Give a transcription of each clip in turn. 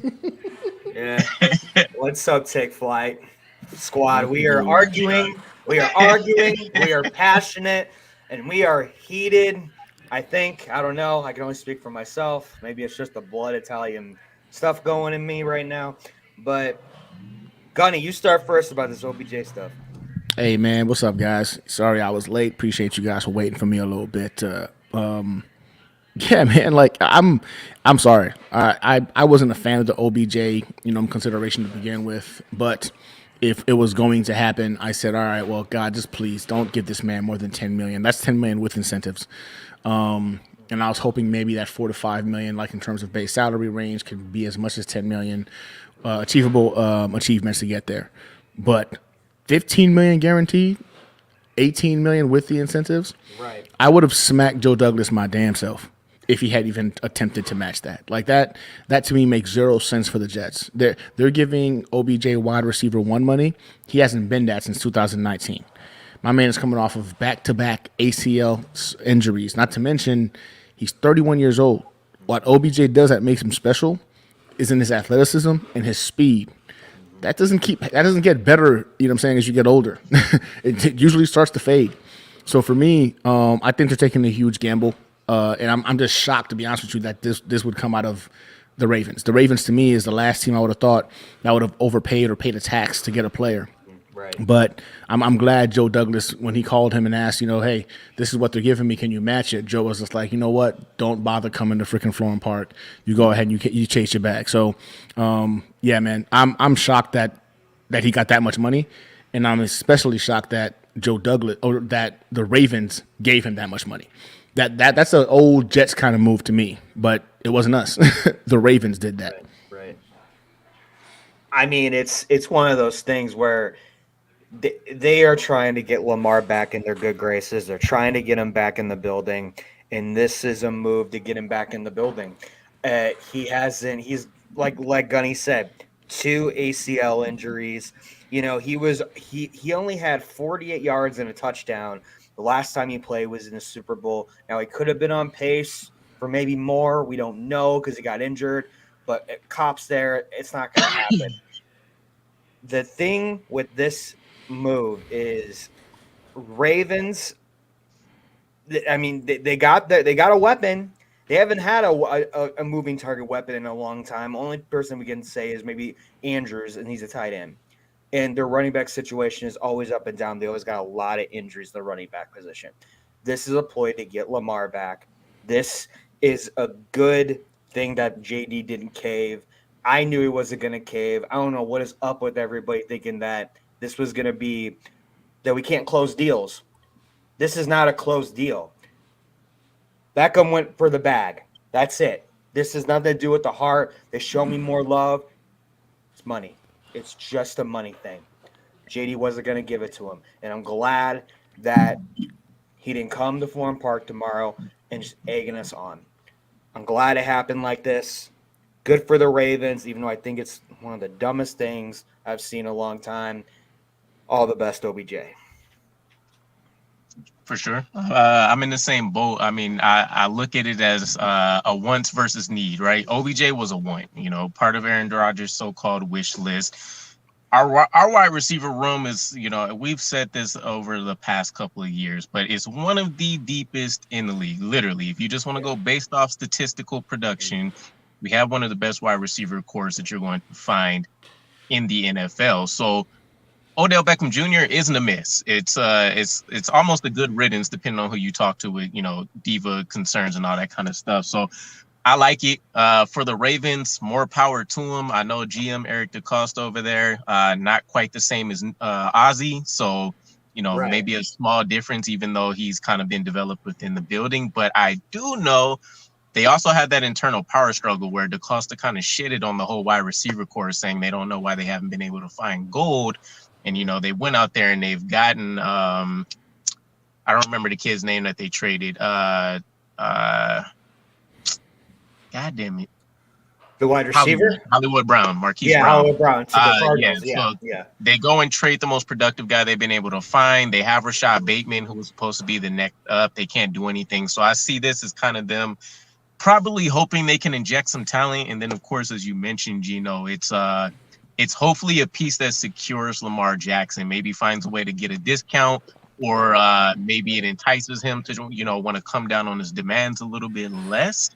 Yeah. What's up, Take Flight Squad? What's We are good? arguing. We are arguing. We are passionate, and we are heated. I think. I don't know. I can only speak for myself. Maybe it's just the blood Italian stuff going in me right now. But Gunny, you start first about this OBJ stuff. Hey man, what's up, guys? Sorry I was late. Appreciate you guys for waiting for me a little bit. Yeah, man. Like I'm sorry. I wasn't a fan of the OBJ, consideration to begin with. But if it was going to happen, I said, all right, well, God, just please don't give this man more than 10 million. That's 10 million with incentives. And I was hoping maybe that 4 to 5 million, like in terms of base salary range, could be as much as 10 million achievable achievements to get there. But 15 million guaranteed, 18 million with the incentives. Right. I would have smacked Joe Douglas my damn self if he had even attempted to match that. Like that to me makes zero sense for the Jets. They're giving OBJ wide receiver one money. He hasn't been that since 2019. My man is coming off of back-to-back ACL injuries. Not to mention, he's 31 years old. What OBJ does that makes him special is in his athleticism and his speed. That doesn't get better, you know what I'm saying, as you get older. It usually starts to fade. So for me, I think they're taking a huge gamble. And I'm just shocked, to be honest with you, that this would come out of the Ravens. The Ravens, to me, is the last team I would have thought that would have overpaid or paid a tax to get a player. Right. But I'm glad Joe Douglas, when he called him and asked, hey, this is what they're giving me, can you match it? Joe was just like, you know what? Don't bother coming to freaking Florham Park. You go ahead and you chase your bag. So, yeah, man, I'm shocked that he got that much money, and I'm especially shocked that Joe Douglas or that the Ravens gave him that much money. That's an old Jets kind of move to me, but it wasn't us. The Ravens did that. Right. I mean, it's one of those things where they are trying to get Lamar back in their good graces. They're trying to get him back in the building, and this is a move to get him back in the building. He hasn't. He's like Gunny said, 2 ACL injuries. He only had 48 yards and a touchdown. The last time he played was in the Super Bowl. Now he could have been on pace for maybe more. We don't know because he got injured. But Cops there, it's not going to happen. The thing with this move is Ravens. I mean, they got a weapon. They haven't had a moving target weapon in a long time. Only person we can say is maybe Andrews, and he's a tight end. And their running back situation is always up and down. They always got a lot of injuries in the running back position. This is a ploy to get Lamar back. This is a good thing that JD didn't cave. I knew he wasn't going to cave. I don't know what is up with everybody thinking that this was going to be that we can't close deals. This is not a closed deal. Beckham went for the bag. That's it. This has nothing to do with the heart. They show me more love. It's money. It's just a money thing. JD wasn't going to give it to him. And I'm glad that he didn't come to Florham Park tomorrow and just egging us on. I'm glad it happened like this. Good for the Ravens, even though I think it's one of the dumbest things I've seen in a long time. All the best, OBJ. For sure. I'm in the same boat. I mean, I look at it as a wants versus need, right? OBJ was a want, part of Aaron Rodgers' so-called wish list. Our wide receiver room is, we've said this over the past couple of years, but it's one of the deepest in the league. Literally, if you just want to go based off statistical production, we have one of the best wide receiver cores that you're going to find in the NFL. So Odell Beckham Jr. isn't a miss. It's almost a good riddance depending on who you talk to with, diva concerns and all that kind of stuff. So I like it. For the Ravens, more power to them. I know GM Eric DeCosta over there, not quite the same as Ozzy. So, Right. Maybe a small difference, even though he's kind of been developed within the building. But I do know they also had that internal power struggle where DeCosta kind of shitted on the whole wide receiver core, saying they don't know why they haven't been able to find gold. And, they went out there and they've gotten, I don't remember the kid's name that they traded. God damn it. The wide receiver? Hollywood Brown, Marquise Brown. Hollywood Brown to the Cardinals. So they go and trade the most productive guy they've been able to find. They have Rashad Bateman, who was supposed to be the next up. They can't do anything. So I see this as kind of them probably hoping they can inject some talent. And then, of course, as you mentioned, Gino, it's hopefully a piece that secures Lamar Jackson, maybe finds a way to get a discount, or maybe it entices him to, want to come down on his demands a little bit less.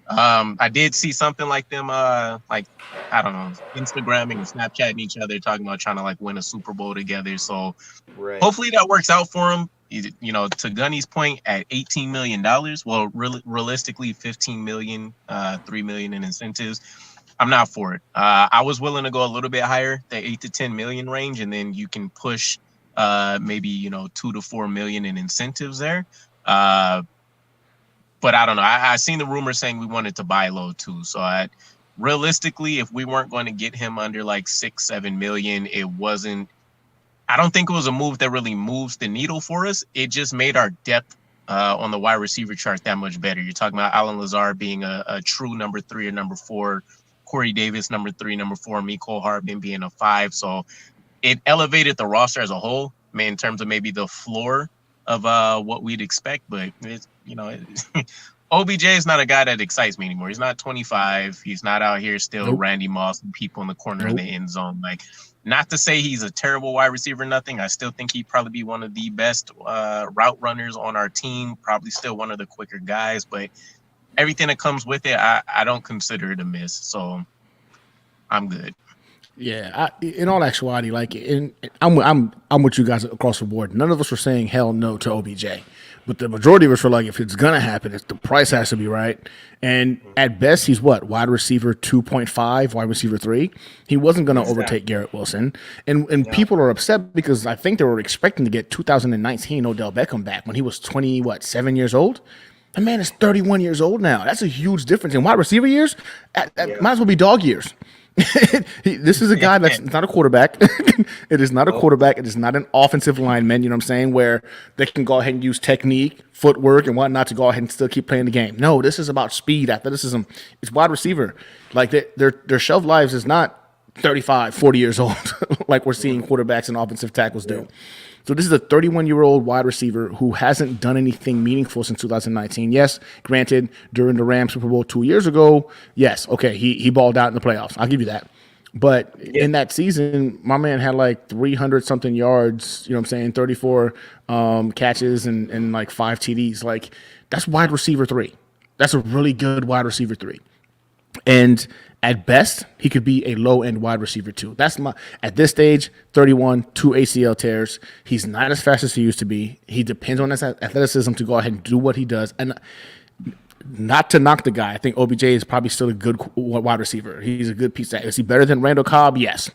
I did see something like them, like, I don't know, Instagramming and Snapchatting each other, talking about trying to like win a Super Bowl together. So Right. hopefully that works out for him. To Gunny's point, at $18 million, well, realistically, 15 million, 3 million in incentives. I'm not for it. I was willing to go a little bit higher, the 8 to 10 million range, and then you can push maybe 2 to 4 million in incentives there. But I don't know. I seen the rumors saying we wanted to buy low too. So realistically, if we weren't going to get him under like 6-7 million, it wasn't. I don't think it was a move that really moves the needle for us. It just made our depth on the wide receiver chart that much better. You're talking about Allen Lazard being a true number 3 or number 4, Corey Davis number 3, number 4, Mecole Hardman being a 5. So it elevated the roster as a whole, in terms of maybe the floor of what we'd expect. But it's, OBJ is not a guy that excites me anymore. He's not 25. He's not out here still Randy Moss and people in the corner of the end zone. Like, not to say he's a terrible wide receiver, nothing. I still think he'd probably be one of the best route runners on our team, probably still one of the quicker guys. But everything that comes with it, I don't consider it a miss. So I'm good. Yeah, in all actuality, I'm with you guys across the board. None of us were saying hell no to OBJ, but the majority of us were like, if it's gonna happen, the price has to be right. And at best, he's what, wide receiver 2.5, wide receiver 3. He wasn't gonna overtake Garrett Wilson, and people are upset because I think they were expecting to get 2019 Odell Beckham back when he was 7 years old. The man is 31 years old now. That's a huge difference in wide receiver years. Might as well be dog years. This is a guy that's not a quarterback. It is not a quarterback. It is not an offensive lineman, you know what I'm saying, where they can go ahead and use technique, footwork, and whatnot to go ahead and still keep playing the game. No, this is about speed, athleticism. It's wide receiver. Like, their shelf lives is not 35, 40 years old like we're seeing quarterbacks and offensive tackles do. So this is a 31-year-old wide receiver who hasn't done anything meaningful since 2019. Yes, granted, during the Rams Super Bowl 2 years ago, yes, okay, he balled out in the playoffs. I'll give you that. But in that season, my man had like 300-something yards, you know what I'm saying, 34 catches and like 5 TDs. Like, that's wide receiver 3. That's a really good wide receiver 3. And at best, he could be a low-end wide receiver 2. That's at this stage, 31, 2 ACL tears. He's not as fast as he used to be. He depends on his athleticism to go ahead and do what he does. And not to knock the guy, I think OBJ is probably still a good wide receiver. He's a good piece. Is he better than Randall Cobb? Yes.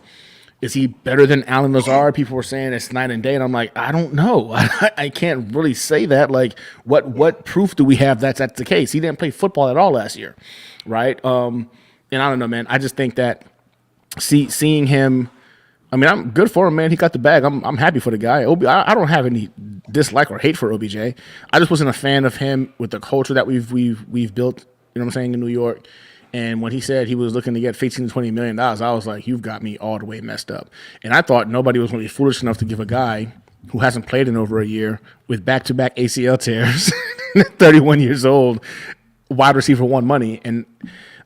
Is he better than Allen Lazard? People were saying it's night and day, and I'm like, I don't know. I can't really say that. Like, what proof do we have that's the case? He didn't play football at all last year, right? And I don't know, man. I just think that seeing him, I mean, I'm good for him, man. He got the bag. I'm happy for the guy. I don't have any dislike or hate for OBJ. I just wasn't a fan of him with the culture that we've built. You know what I'm saying, in New York. And when he said he was looking to get $15 to $20 million, I was like, you've got me all the way messed up. And I thought nobody was going to be foolish enough to give a guy who hasn't played in over a year with back-to-back ACL tears, 31 years old, wide receiver 1 money. And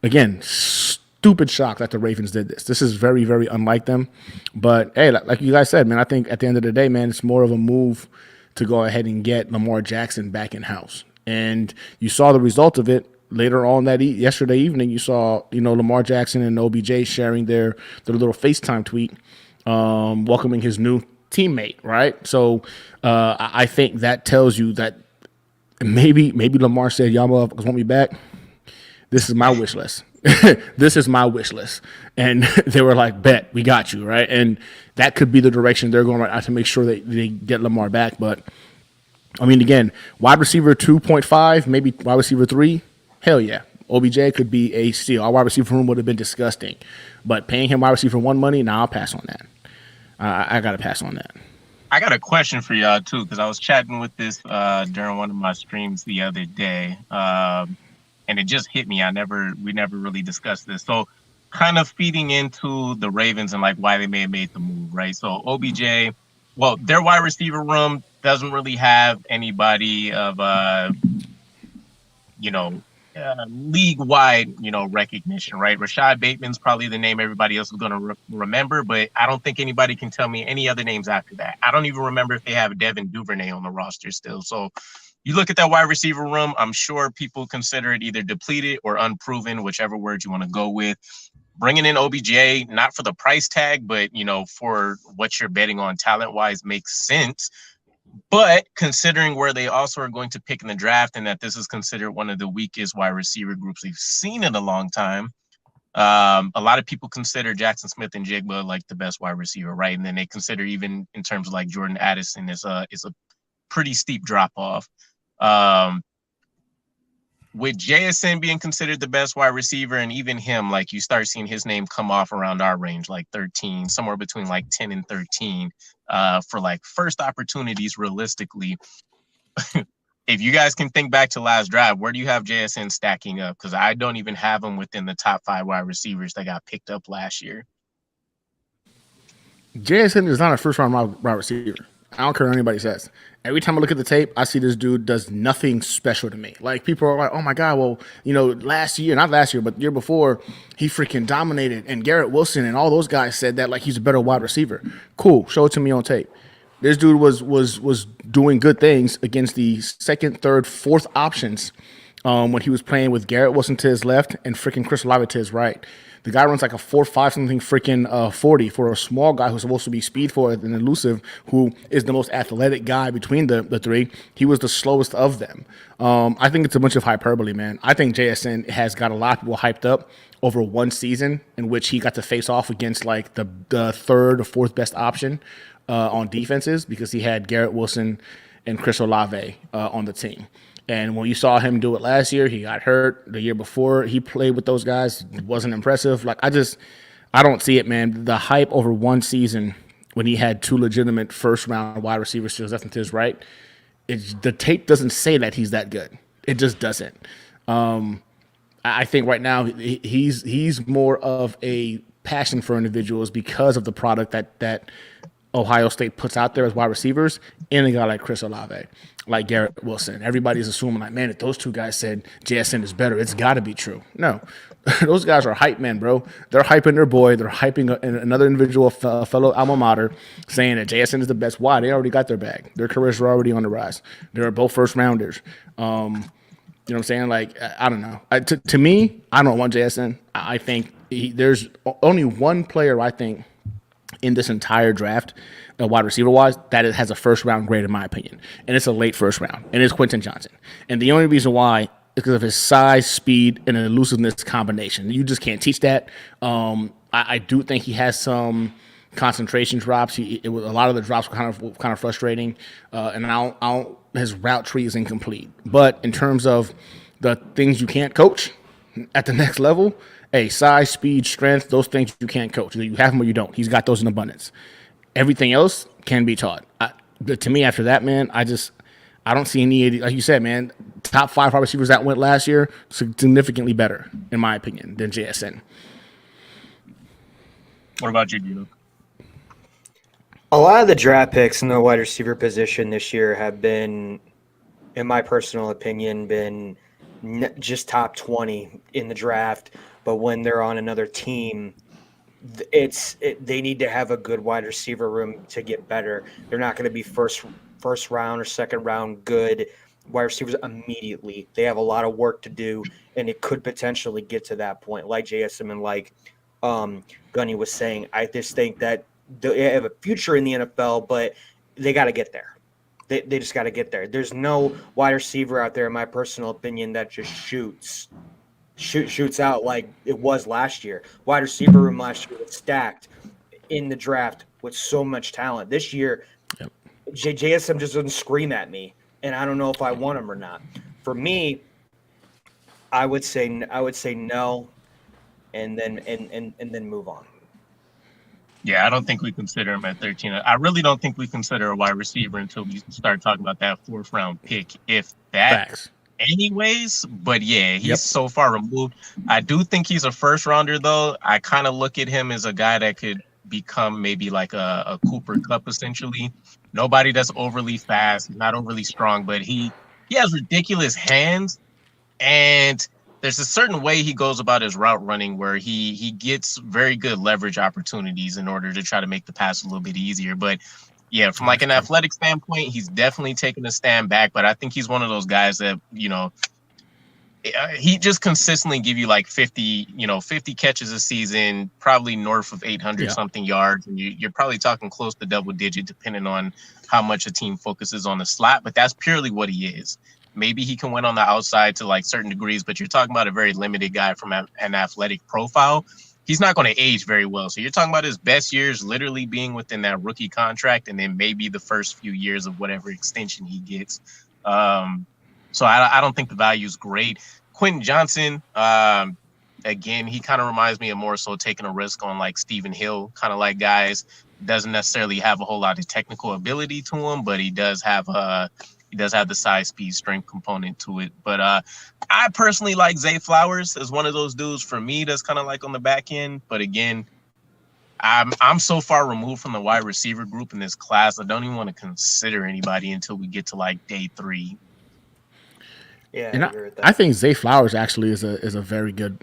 again, stupid shock that the Ravens did this. This is very, very unlike them. But hey, like you guys said, man, I think at the end of the day, man, it's more of a move to go ahead and get Lamar Jackson back in house. And you saw the result of it later on yesterday evening. You saw, Lamar Jackson and OBJ sharing their little FaceTime tweet, welcoming his new teammate, right? So I think that tells you that maybe Lamar said, y'all motherfuckers want me back? This is my wish list. This is my wish list. And they were like, bet, we got you, right? And that could be the direction they're going right now to make sure that they get Lamar back. But, I mean, again, wide receiver 2.5, maybe wide receiver 3, hell yeah. OBJ could be a steal. Our wide receiver room would have been disgusting. But paying him wide receiver 1 money, I'll pass on that. I got to pass on that. I got a question for y'all, too, because I was chatting with this during one of my streams the other day. And it just hit me. We never really discussed this. So kind of feeding into the Ravens and like why they may have made the move, right? So OBJ, well, their wide receiver room doesn't really have anybody of, league-wide, recognition, right? Rashad Bateman's probably the name everybody else is going to remember, but I don't think anybody can tell me any other names after that. I don't even remember if they have Devin Duvernay on the roster still. So you look at that wide receiver room, I'm sure people consider it either depleted or unproven, whichever word you want to go with. Bringing in OBJ, not for the price tag, but, for what you're betting on talent-wise makes sense. But considering where they also are going to pick in the draft and that this is considered one of the weakest wide receiver groups we've seen in a long time, a lot of people consider Jackson Smith and Jigba like the best wide receiver, right? And then they consider even in terms of like Jordan Addison is a pretty steep drop off. With JSN being considered the best wide receiver, and even him, like you start seeing his name come off around our range, like 13, somewhere between like 10 and 13 for like first opportunities realistically. If you guys can think back to last drive, where do you have JSN stacking up? Because I don't even have him within the top 5 wide receivers that got picked up last year. JSN is not a first-round wide receiver. I don't care what anybody says. Every time I look at the tape, I see this dude does nothing special to me. Like, people are like, oh my God, well, last year, not last year, but the year before, he freaking dominated. And Garrett Wilson and all those guys said that like he's a better wide receiver. Cool. Show it to me on tape. This dude was doing good things against the second, third, fourth options when he was playing with Garrett Wilson to his left and freaking Chris Olave to his right. The guy runs like a 4.5 something freaking 40 for a small guy who's supposed to be speedful and elusive, who is the most athletic guy between the three. He was the slowest of them. I think it's a bunch of hyperbole, man. I think JSN has got a lot of people hyped up over one season in which he got to face off against like the third or fourth best option on defenses because he had Garrett Wilson and Chris Olave on the team. And when you saw him do it last year, he got hurt. The year before, he played with those guys. It wasn't impressive. Like, I don't see it, man. The hype over one season when he had 2 legitimate first-round wide receivers to his left and to his right, the tape doesn't say that he's that good. It just doesn't. I think right now he's more of a passion for individuals because of the product that Ohio State puts out there as wide receivers, and a guy like Chris Olave, like Garrett Wilson. Everybody's assuming like, man, if those two guys said JSN is better, it's got to be true. No, those guys are hype men, bro. They're hyping their boy. They're hyping another individual, fellow alma mater, saying that JSN is the best. Why? They already got their bag. Their careers are already on the rise. They're both first rounders. You know what I'm saying? Like, I don't know. To me, I don't want JSN. I think there's only one player I think in this entire draft, wide receiver wise, that it has a first round grade in my opinion, and it's a late first round, and it's Quentin Johnson. And the only reason why is because of his size, speed, and an elusiveness combination. You just can't teach that. I do think he has some concentration drops. A lot of the drops were kind of frustrating, and his route tree is incomplete. But in terms of the things you can't coach at the next level, size, speed, strength, those things you can't coach. You have them or you don't. He's got those in abundance. Everything else can be taught. To me, after that, man, I don't see any, like you said, man, top 5 wide receivers that went last year, significantly better, in my opinion, than JSN. What about you, Dino? A lot of the draft picks in the wide receiver position this year have been, in my personal opinion, just top 20 in the draft. But when they're on another team, they need to have a good wide receiver room to get better. They're not going to be first round or second round good wide receivers immediately. They have a lot of work to do, and it could potentially get to that point. Like JSM and like Gunny was saying, I just think that they have a future in the NFL, but they got to get there. They just got to get there. There's no wide receiver out there, in my personal opinion, that just shoots out like it was last year. Wide receiver room last year was stacked in the draft with so much talent. This year, yep. JSM just doesn't scream at me, and I don't know if I want him or not. For me, I would say no, and then move on. Yeah, I don't think we consider him at 13. I really don't think we consider a wide receiver until we start talking about that 4th round pick, if that. Facts. Anyways, but yeah, he's so far removed. I do think he's a first rounder, though. I kind of look at him as a guy that could become maybe like a Cooper Kupp, essentially. Nobody that's overly fast, not overly strong, but he has ridiculous hands, and there's a certain way he goes about his route running where he gets very good leverage opportunities in order to try to make the pass a little bit easier. But yeah, from like That's an true. athletic standpoint, he's definitely taking a stand back. But I think he's one of those guys that he just consistently give you like 50 catches a season, probably north of 800 Yeah. something yards, and you're probably talking close to double digit, depending on how much a team focuses on the slot. But that's purely what he is. Maybe he can win on the outside to like certain degrees, but you're talking about a very limited guy from an athletic profile. He's not going to age very well. So you're talking about his best years literally being within that rookie contract, and then maybe the first few years of whatever extension he gets. So I don't think the value is great. Quentin Johnson, again, he kind of reminds me of more so taking a risk on like Stephen Hill, kind of like guys. Doesn't necessarily have a whole lot of technical ability to him, but he does have the size, speed, strength component to it. But I personally like Zay Flowers as one of those dudes for me that's kind of like on the back end. But again, I'm so far removed from the wide receiver group in this class. I don't even want to consider anybody until we get to like day 3. Yeah, I And agree with I that. think Zay Flowers actually is a very good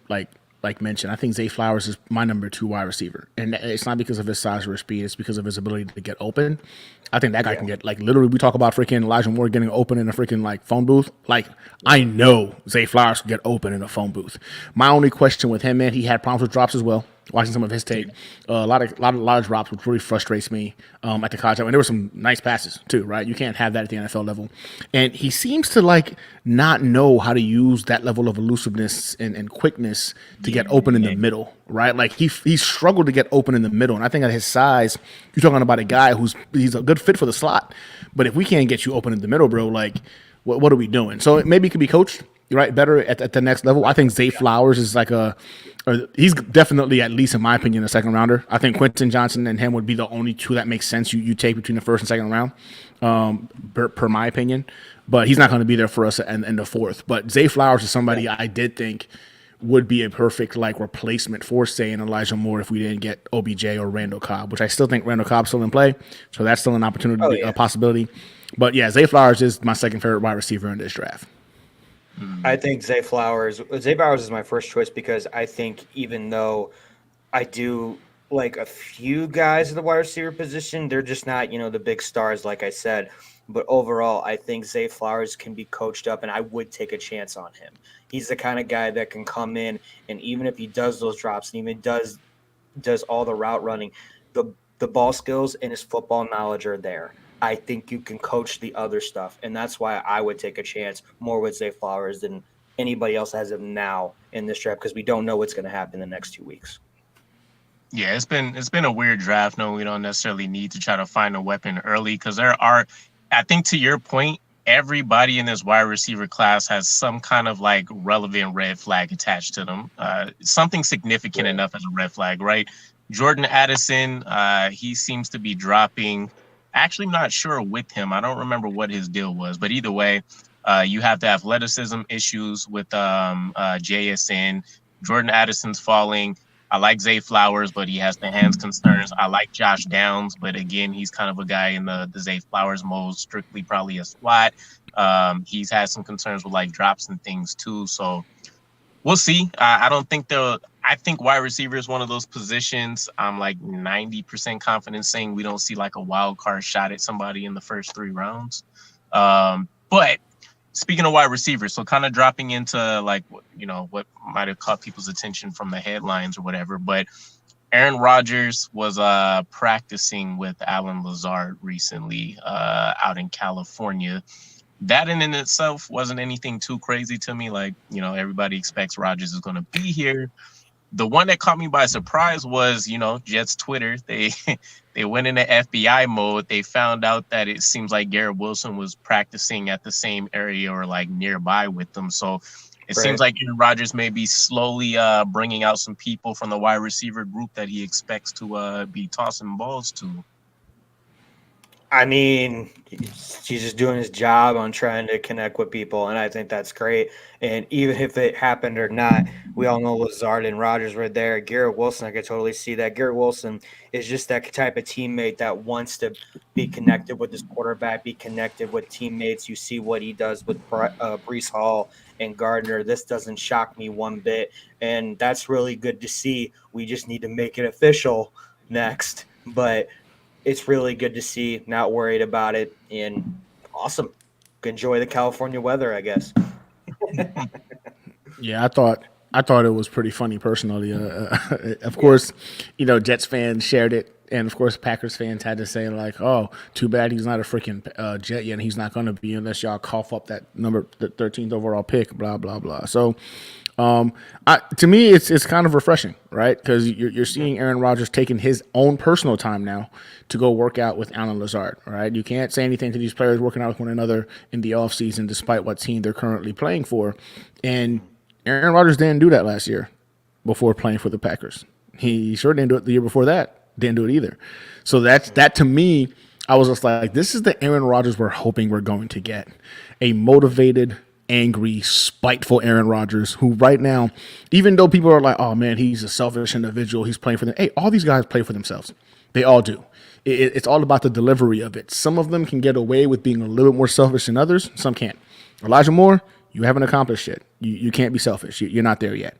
mention. I think Zay Flowers is my number 2 wide receiver, and it's not because of his size or speed. It's because of his ability to get open. I think that guy Yeah. can get like literally. We talk about freaking Elijah Moore getting open in a freaking like phone booth. Like I know Zay Flowers can get open in a phone booth. My only question with him, man, he had problems with drops as well. Watching some of his tape, a lot of drops, which really frustrates me at the college level. And there were some nice passes too, right? You can't have that at the NFL level. And he seems to like not know how to use that level of elusiveness and quickness to get open in the Yeah. middle, right? Like he struggled to get open in the middle. And I think at his size, you're talking about a guy he's a good fit for the slot. But if we can't get you open in the middle, bro, like what are we doing? So maybe it could be coached, right? Better at the next level. I think Zay Flowers is like he's definitely, at least in my opinion, a second rounder. I think Quentin Johnson and him would be the only two that make sense you take between the first and second round, per my opinion. But he's not going to be there for us in the fourth. But Zay Flowers is somebody I did think would be a perfect like replacement for, say, an Elijah Moore if we didn't get OBJ or Randall Cobb, which I still think Randall Cobb's still in play. So that's still an Oh opportunity, a yeah. possibility. But yeah, Zay Flowers is my second favorite wide receiver in this draft. I Mhm. think Zay Flowers is my first choice because I think even though I do like a few guys at the wide receiver position, they're just not, the big stars like I said. But overall, I think Zay Flowers can be coached up and I would take a chance on him. He's the kind of guy that can come in and even if he does those drops and even does all the route running, the ball skills and his football knowledge are there. I think you can coach the other stuff, and that's why I would take a chance more with Zay Flowers than anybody else has him now in this draft because we don't know what's going to happen in the next 2 weeks. Yeah, it's been a weird draft. No, we don't necessarily need to try to find a weapon early because there are, I think to your point, everybody in this wide receiver class has some kind of like relevant red flag attached to them. Something significant Right. enough as a red flag, right? Jordan Addison, he seems to be dropping. Actually, I'm not sure with him. I don't remember what his deal was, but either way, you have the athleticism issues with JSN. Jordan Addison's falling. I like Zay Flowers, but he has the hands concerns. I like Josh Downs, but again, he's kind of a guy in the Zay Flowers mode, strictly probably a slot. He's had some concerns with like drops and things too. So we'll see. I don't think they'll. I think wide receiver is one of those positions. I'm like 90% confident saying we don't see like a wild card shot at somebody in the first 3 rounds. But speaking of wide receivers, so kind of dropping into like what might have caught people's attention from the headlines or whatever, but Aaron Rodgers was practicing with Alan Lazard recently out in California. That in itself wasn't anything too crazy to me. Like, everybody expects Rodgers is going to be here. The one that caught me by surprise was, Jets Twitter. They they went into FBI mode. They found out that it seems like Garrett Wilson was practicing at the same area or like nearby with them. So it seems Right. like Aaron Rodgers may be slowly bringing out some people from the wide receiver group that he expects to be tossing balls to. I mean, he's just doing his job on trying to connect with people, and I think that's great. And even if it happened or not, we all know Lazard and Rogers were there. Garrett Wilson, I could totally see that. Garrett Wilson is just that type of teammate that wants to be connected with his quarterback, be connected with teammates. You see what he does with Brees Hall and Gardner. This doesn't shock me one bit, and that's really good to see. We just need to make it official next, but it's really good to see. Not worried about it, and awesome. Enjoy the California weather, I guess. Yeah, I thought it was pretty funny personally. Of course, Jets fans shared it, and of course, Packers fans had to say like, "Oh, too bad he's not a freaking Jet yet, and he's not going to be unless y'all cough up that number, the 13th overall pick." Blah blah blah. So, to me, it's kind of refreshing, right? Because you're seeing Aaron Rodgers taking his own personal time now to go work out with Alan Lazard, right? You can't say anything to these players working out with one another in the offseason, despite what team they're currently playing for, and Aaron Rodgers didn't do that last year before playing for the Packers. He sure didn't do it the year before that. Didn't do it either. So that to me, I was just like, this is the Aaron Rodgers we're hoping we're going to get. A motivated, angry, spiteful Aaron Rodgers who right now, even though people are like, oh man, he's a selfish individual, he's playing for them. Hey, all these guys play for themselves. They all do. It's all about the delivery of it. Some of them can get away with being a little bit more selfish than others. Some can't. Elijah Moore, you haven't accomplished shit. You can't be selfish. You're not there yet.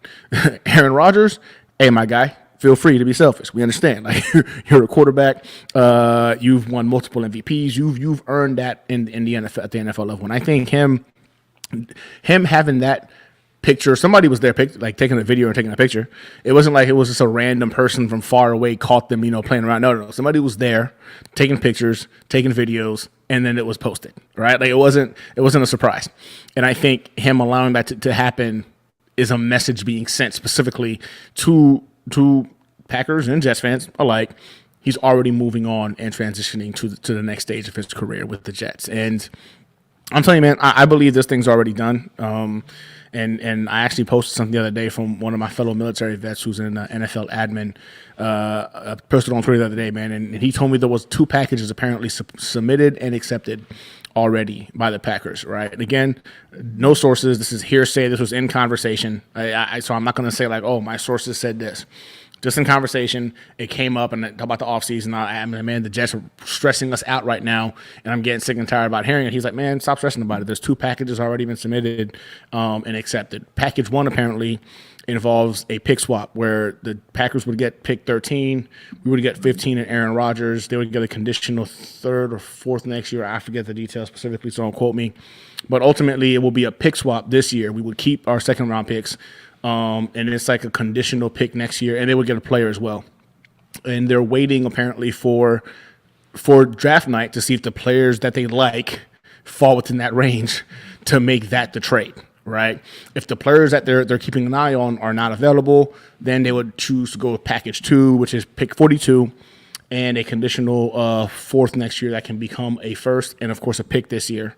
Aaron Rodgers, hey, my guy, feel free to be selfish. We understand. Like you're a quarterback. You've won multiple MVPs. You've earned that in the NFL at the NFL level. And I think him having that picture, somebody was there like taking a video and taking a picture. It wasn't like it was just a random person from far away caught them, playing around. No. Somebody was there taking pictures, taking videos, and then it was posted, right? Like it wasn't a surprise. And I think him allowing that to happen is a message being sent specifically to Packers and Jets fans alike. He's already moving on and transitioning to the next stage of his career with the Jets. And I'm telling you, man, I believe this thing's already done. And I actually posted something the other day from one of my fellow military vets who's an NFL admin. Posted on Twitter the other day, man, and he told me there was 2 packages apparently submitted and accepted already by the Packers, right? And again, no sources. This is hearsay. This was in conversation. So I'm not going to say like, oh, my sources said this. Just in conversation, it came up and about the offseason. I mean, man, the Jets are stressing us out right now, and I'm getting sick and tired about hearing it. He's like, man, stop stressing about it. There's 2 packages already been submitted and accepted. Package 1 apparently involves a pick swap where the Packers would get pick 13. We would get 15 in Aaron Rodgers. They would get a conditional 3rd or 4th next year. I forget the details specifically, so don't quote me. But ultimately, it will be a pick swap this year. We would keep our second-round picks. And it's like a conditional pick next year, and they would get a player as well. And they're waiting apparently for draft night to see if the players that they like fall within that range to make that the trade, right? If the players that they're keeping an eye on are not available, then they would choose to go with package 2, which is pick 42, and a conditional 4th next year that can become a 1st, and of course a pick this year.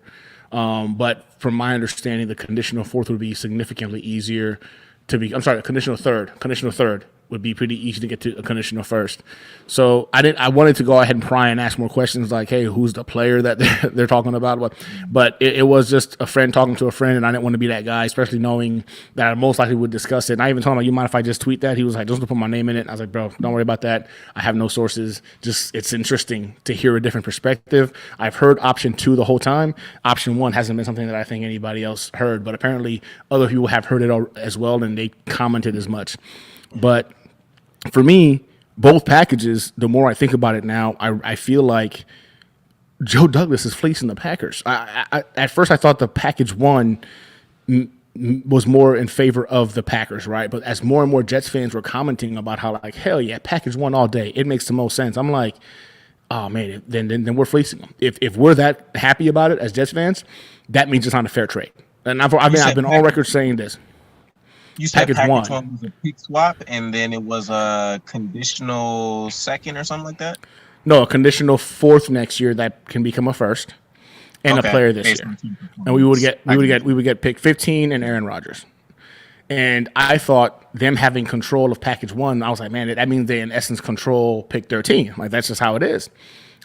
But from my understanding, the conditional 4th would be significantly easier to be. I'm sorry, a conditional 3rd. Conditional 3rd would be pretty easy to get to a conditional 1st. So I wanted to go ahead and pry and ask more questions like, hey, who's the player that they're talking about? But it was just a friend talking to a friend, and I didn't want to be that guy, especially knowing that I most likely would discuss it. And I even told him, like, you mind if I just tweet that? He was like, just to put my name in it. I was like, bro, don't worry about that. I have no sources. Just it's interesting to hear a different perspective. I've heard option 2 the whole time. Option 1 hasn't been something that I think anybody else heard, but apparently other people have heard it as well, and they commented as much. But for me, both packages, the more I think about it now, I feel like Joe Douglas is fleecing the Packers. At first, I thought the package 1 was more in favor of the Packers, right? But as more and more Jets fans were commenting about how, like, hell yeah, package 1 all day, it makes the most sense. I'm like, oh man, then we're fleecing them. If we're that happy about it as Jets fans, that means it's not a fair trade. And I've been on record saying this. You said package 1 1 was a pick swap, and then it was a conditional 2nd or something like that? No, a conditional 4th next year that can become a 1st, and a player this year. And we would get pick 15 and Aaron Rodgers. And I thought them having control of package 1, I was like, man, that means they in essence control pick 13. Like, that's just how it is.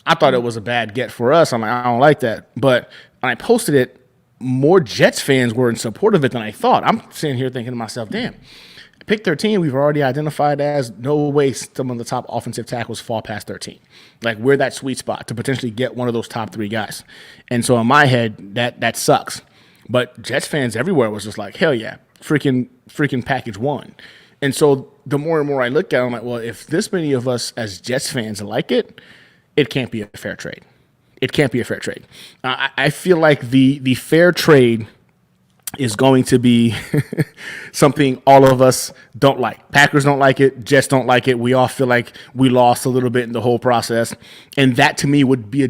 I thought it was a bad get for us. I'm like, I don't like that. But when I posted it, more Jets fans were in support of it than I thought. I'm sitting here thinking to myself, damn, pick 13, we've already identified as no way some of the top offensive tackles fall past 13. Like, we're that sweet spot to potentially get one of those top 3 guys. And so in my head, that sucks. But Jets fans everywhere was just like, hell yeah, freaking package one. And so the more and more I look at it, I'm like, well, if this many of us as Jets fans like it, it can't be a fair trade. It can't be a fair trade. I feel like the fair trade is going to be something all of us don't like. Packers don't like it. Jets don't like it. We all feel like we lost a little bit in the whole process. And that to me would be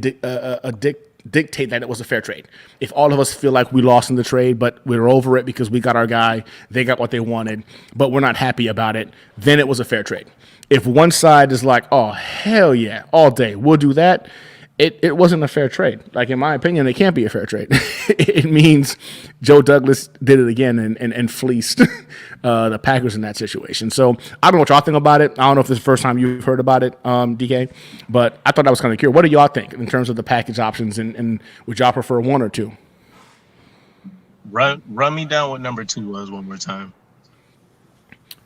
dictate that it was a fair trade. If all of us feel like we lost in the trade, but we're over it because we got our guy, they got what they wanted, but we're not happy about it, then it was a fair trade. If one side is like, oh, hell yeah, all day, we'll do that, it wasn't a fair trade. Like, in my opinion, it can't be a fair trade. It means Joe Douglas did it again and fleeced the Packers in that situation. So I don't know what y'all think about it. I don't know if this is the first time you've heard about it, DK, but I thought I was kind of curious. What do y'all think in terms of the package options, and would y'all prefer one or two? Run me down what number 2 was one more time.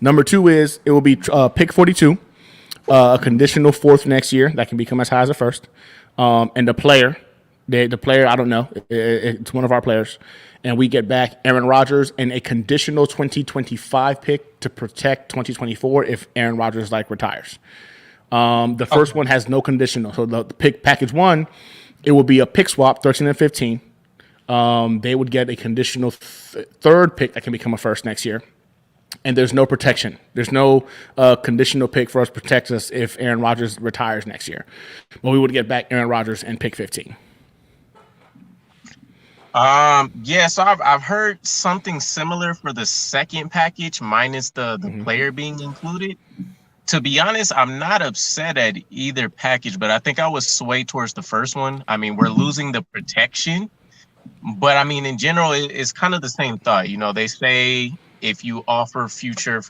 Number 2 is it will be pick 42, a conditional 4th next year that can become as high as a 1st. And the player, I don't know, it's one of our players, and we get back Aaron Rodgers and a conditional 2025 pick to protect 2024 if Aaron Rodgers retires. The first one has no conditional, so the pick package 1, it will be a pick swap, 13 and 15. They would get a conditional 3rd pick that can become a 1st next year. And there's no protection. There's no conditional pick for us to protect us if Aaron Rodgers retires next year. But we would get back Aaron Rodgers and pick 15. Yeah, so I've heard something similar for the second package minus the player being included. To be honest, I'm not upset at either package, but I think I was swayed towards the first one. I mean, we're losing the protection, but I mean, in general, it's kind of the same thought. You know, they say if you offer future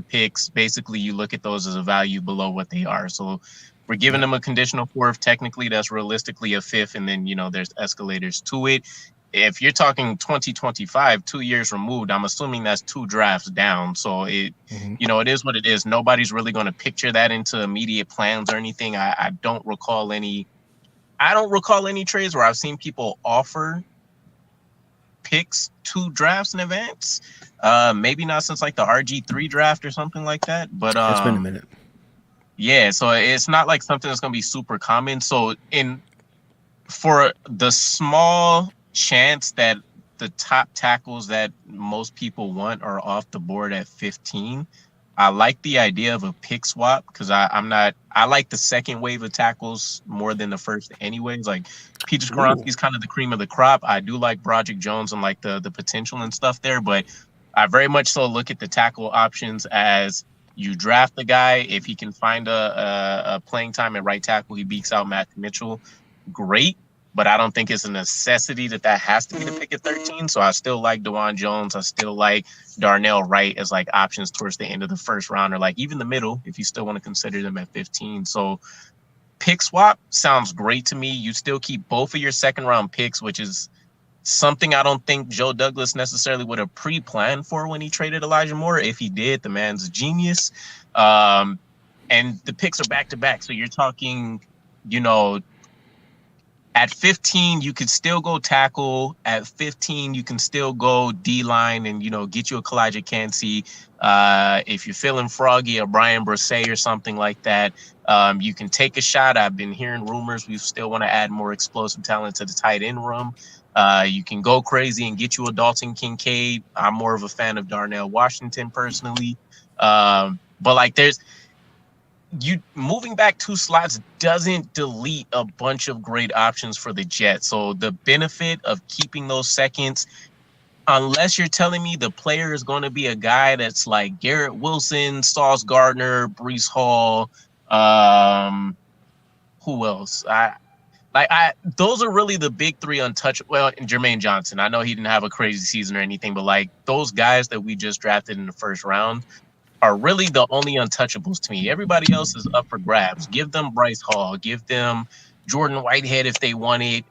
picks, basically you look at those as a value below what they are. So we're giving them a conditional 4th. Technically, that's realistically a 5th, and then there's escalators to it. If you're talking 2025, 2 years removed, I'm assuming that's 2 drafts down. So it is what it is. Nobody's really going to picture that into immediate plans or anything. I don't recall any trades where I've seen people offer picks 2 drafts in advance. Maybe not since the RG3 draft or something like that. But it's been a minute. Yeah, so it's not like something that's going to be super common. So for the small chance that the top tackles that most people want are off the board at 15, I like the idea of a pick swap because I like the second wave of tackles more than the first anyways. Like Peter Skoronski's kind of the cream of the crop. I do like Broderick Jones and the potential and stuff there, but I very much so look at the tackle options as you draft the guy. If he can find a playing time at right tackle, he beats out Matt Mitchell. Great. But I don't think it's a necessity that has to be the pick at 13. So I still like DeJuan Jones. I still like Darnell Wright as options towards the end of the first round, or even the middle if you still want to consider them at 15. So pick swap sounds great to me. You still keep both of your second round picks, which is something I don't think Joe Douglas necessarily would have pre-planned for when he traded Elijah Moore. If he did, the man's a genius. And the picks are back to back. So you're talking, at 15, you could still go tackle. At 15, you can still go D-line and, get you a Kalijah Kancey. If you're feeling froggy, a Brian Broussais or something like that, you can take a shot. I've been hearing rumors we still want to add more explosive talent to the tight end room. You can go crazy and get you a Dalton Kincaid. I'm more of a fan of Darnell Washington personally. But there's... you moving back 2 slots doesn't delete a bunch of great options for the Jets. So the benefit of keeping those seconds, unless you're telling me the player is going to be a guy that's like Garrett Wilson, Sauce Gardner, Breece Hall, who else? Those are really the big 3 untouchable. Well, and Jermaine Johnson. I know he didn't have a crazy season or anything, but those guys that we just drafted in the first round are really the only untouchables to me. Everybody else is up for grabs. Give them Bryce Hall. Give them Jordan Whitehead if they want it.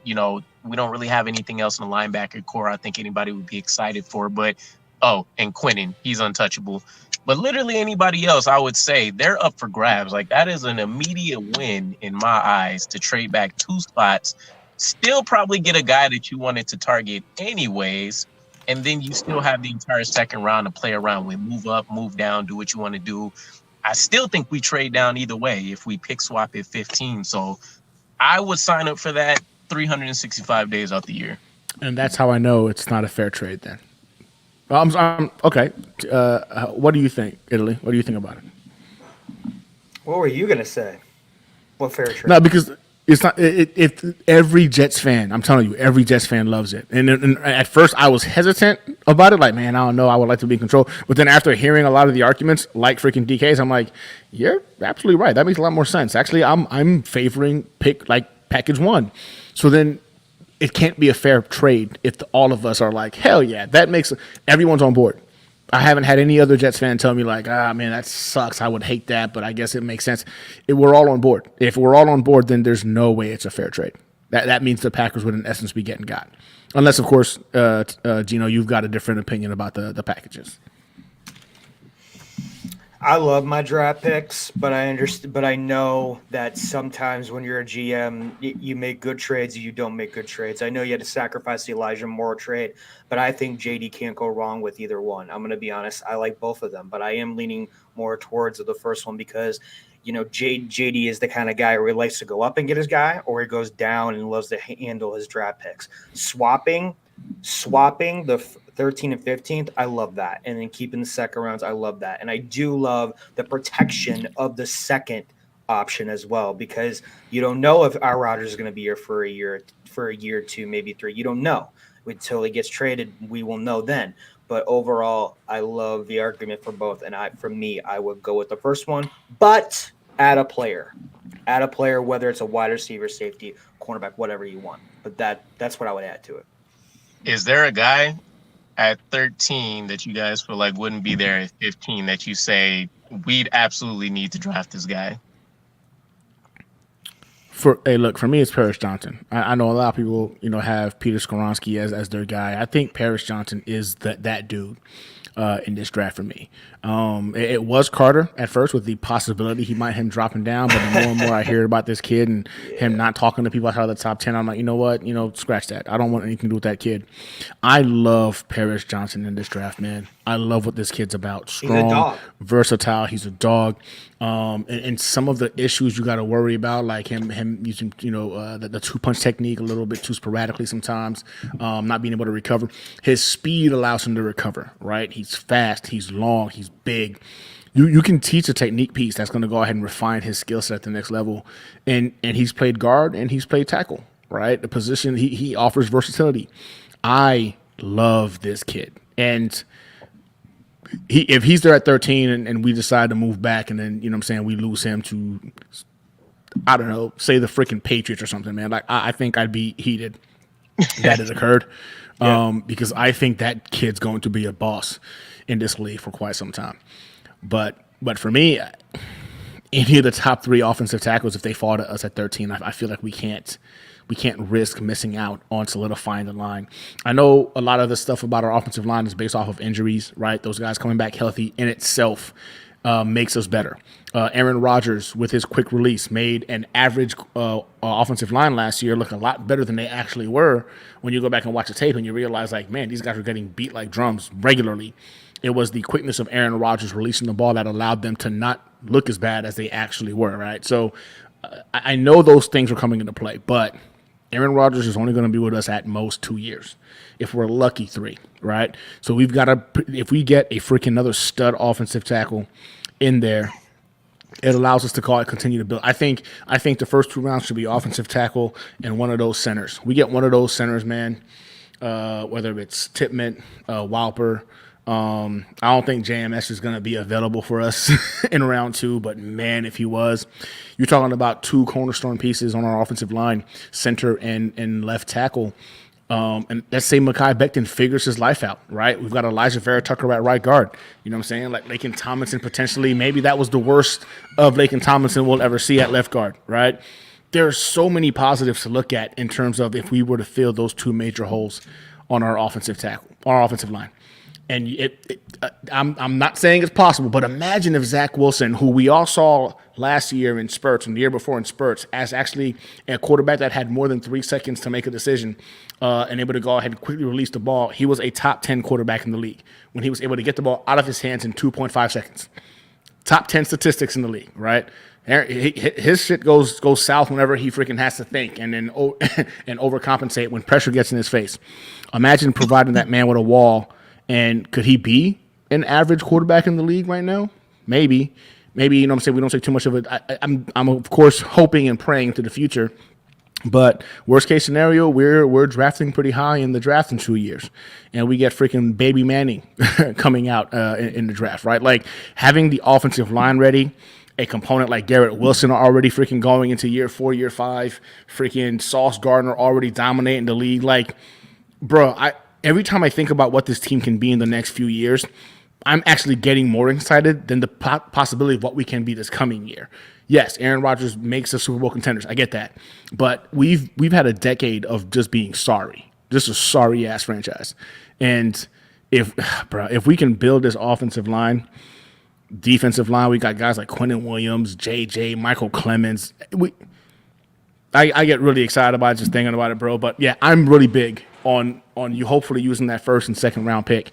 We don't really have anything else in the linebacker core I think anybody would be excited for. But, and Quinnen, he's untouchable. But literally anybody else, I would say, they're up for grabs. That is an immediate win in my eyes to trade back 2 spots still probably get a guy that you wanted to target anyways, and then you still have the entire second round to play around with. Move up, move down, do what you want to do. I still think we trade down either way if we pick swap at 15. So I would sign up for that 365 days out the year. And that's how I know it's not a fair trade then. Okay. What do you think, Italy? What do you think about it? What were you gonna say? What fair trade? No, because it's not. If every Jets fan, I'm telling you, every Jets fan loves it. And at first, I was hesitant about it. Like, man, I don't know. I would like to be in control. But then after hearing a lot of the arguments, like freaking DK's, I'm like, you're absolutely right. That makes a lot more sense. Actually, I'm favoring package one. So then it can't be a fair trade if all of us are like, hell yeah, that makes everyone's on board. I haven't had any other Jets fan tell me like, man, that sucks. I would hate that, but I guess it makes sense. We're all on board. If we're all on board, then there's no way it's a fair trade. That means the Packers would in essence be getting got, unless of course, Gino, you've got a different opinion about the packages. I love my draft picks, but I understand. But I know that sometimes when you're a GM, you make good trades, you don't make good trades. I know you had to sacrifice the Elijah Moore trade, but I think JD can't go wrong with either one. I'm going to be honest. I like both of them, but I am leaning more towards the first one because, JD is the kind of guy where he likes to go up and get his guy, or he goes down and loves to handle his draft picks. Swapping the 13 and 15th, I love that. And then keeping the second rounds, I love that. And I do love the protection of the second option as well, because you don't know if our Rodgers is going to be here for a year or two, maybe three. You don't know until he gets traded. We will know then. But overall, I love the argument for both. And for me, I would go with the first one, but add a player, whether it's a wide receiver, safety, cornerback, whatever you want. But that's what I would add to it. Is there a guy at 13 that you guys feel like wouldn't be there at 15 that you say we'd absolutely need to draft this guy? For me, it's Paris Johnson. I know a lot of people, have Peter Skoronski as their guy. I think Paris Johnson is that dude in this draft for me. It was Carter at first with the possibility he might him dropping down, but the more and more I hear about this kid and him not talking to people outside of the top 10, I'm like, you know what? Scratch that. I don't want anything to do with that kid. I love Paris Johnson in this draft, man. I love what this kid's about. Strong, versatile. He's a dog. And some of the issues you got to worry about, like him using, the two-punch technique a little bit too sporadically sometimes, not being able to recover. His speed allows him to recover, right? He's fast. He's long. He's big. You can teach a technique piece that's going to go ahead and refine his skill set at the next level. And he's played guard and he's played tackle, right? The position, he offers versatility. I love this kid. And if he's there at 13 and we decide to move back and then, we lose him to, I don't know, say the freaking Patriots or something, man. Like, I think I'd be heated that has occurred because I think that kid's going to be a boss in this league for quite some time. But for me, any of the top three offensive tackles, if they fall to us at 13, I feel like we can't risk missing out on solidifying the line. I know a lot of the stuff about our offensive line is based off of injuries, right? Those guys coming back healthy in itself makes us better. Aaron Rodgers, with his quick release, made an average offensive line last year look a lot better than they actually were when you go back and watch the tape and you realize, like, man, these guys are getting beat like drums regularly. It was the quickness of Aaron Rodgers releasing the ball that allowed them to not look as bad as they actually were, right? So I know those things are coming into play, but Aaron Rodgers is only going to be with us at most 2 years. If we're lucky, 3, right? So we've got to, if we get a freaking another stud offensive tackle in there, it allows us to continue to build. I think the first 2 rounds should be offensive tackle and one of those centers. We get one of those centers, man, whether it's Tipman, Walper. I don't think JMS is going to be available for us in round 2, but man, if he was, you're talking about 2 cornerstone pieces on our offensive line, center and left tackle. And let's say Mekhi Becton figures his life out, right? We've got Elijah Vera Tucker at right guard. You know what I'm saying? Like Laken Tomlinson potentially, maybe that was the worst of Laken Tomlinson we'll ever see at left guard, right? There are so many positives to look at in terms of if we were to fill those 2 major holes on our offensive tackle, our offensive line. And I'm not saying it's possible, but imagine if Zach Wilson, who we all saw last year in spurts and the year before in spurts, as actually a quarterback that had more than 3 seconds to make a decision and able to go ahead and quickly release the ball, he was a top 10 quarterback in the league when he was able to get the ball out of his hands in 2.5 seconds. Top 10 statistics in the league, right? His shit goes south whenever he freaking has to think and then and overcompensate when pressure gets in his face. Imagine providing that man with a wall. And could he be an average quarterback in the league right now? Maybe, you know what I'm saying? We don't say too much of it. I'm of course hoping and praying to the future. But worst case scenario, we're drafting pretty high in the draft in 2 years, and we get freaking baby Manning coming out in the draft, right? Like having the offensive line ready, a component like Garrett Wilson already freaking going into year 4, year 5, freaking Sauce Gardner already dominating the league. Like, bro, every time I think about what this team can be in the next few years, I'm actually getting more excited than the possibility of what we can be this coming year. Yes, Aaron Rodgers makes us Super Bowl contenders. I get that. But we've had a decade of just being sorry. Just a sorry-ass franchise. And if we can build this offensive line, defensive line, we got guys like Quentin Williams, JJ, Michael Clemens. I get really excited about it just thinking about it, bro. But, yeah, I'm really big on you hopefully using that first and second round pick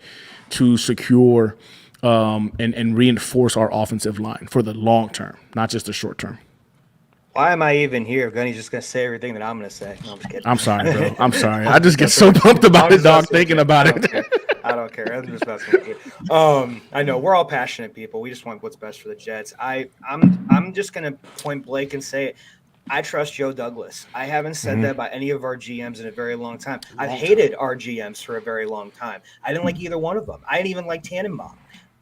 to secure and reinforce our offensive line for the long term, not just the short term. Why am I even here? Gunny's just going to say everything that I'm going to say. No, I'm just kidding. I'm sorry, bro. I'm sorry. I just get so pumped about it, dog, thinking about it. I don't care. I'm just messing with you. I know we're all passionate people. We just want what's best for the Jets. I'm just going to point blank and say I trust Joe Douglas. I haven't said that about any of our GMs in a very long time. I've hated our GMs for a very long time. I didn't like either one of them. I didn't even like Tannenbaum.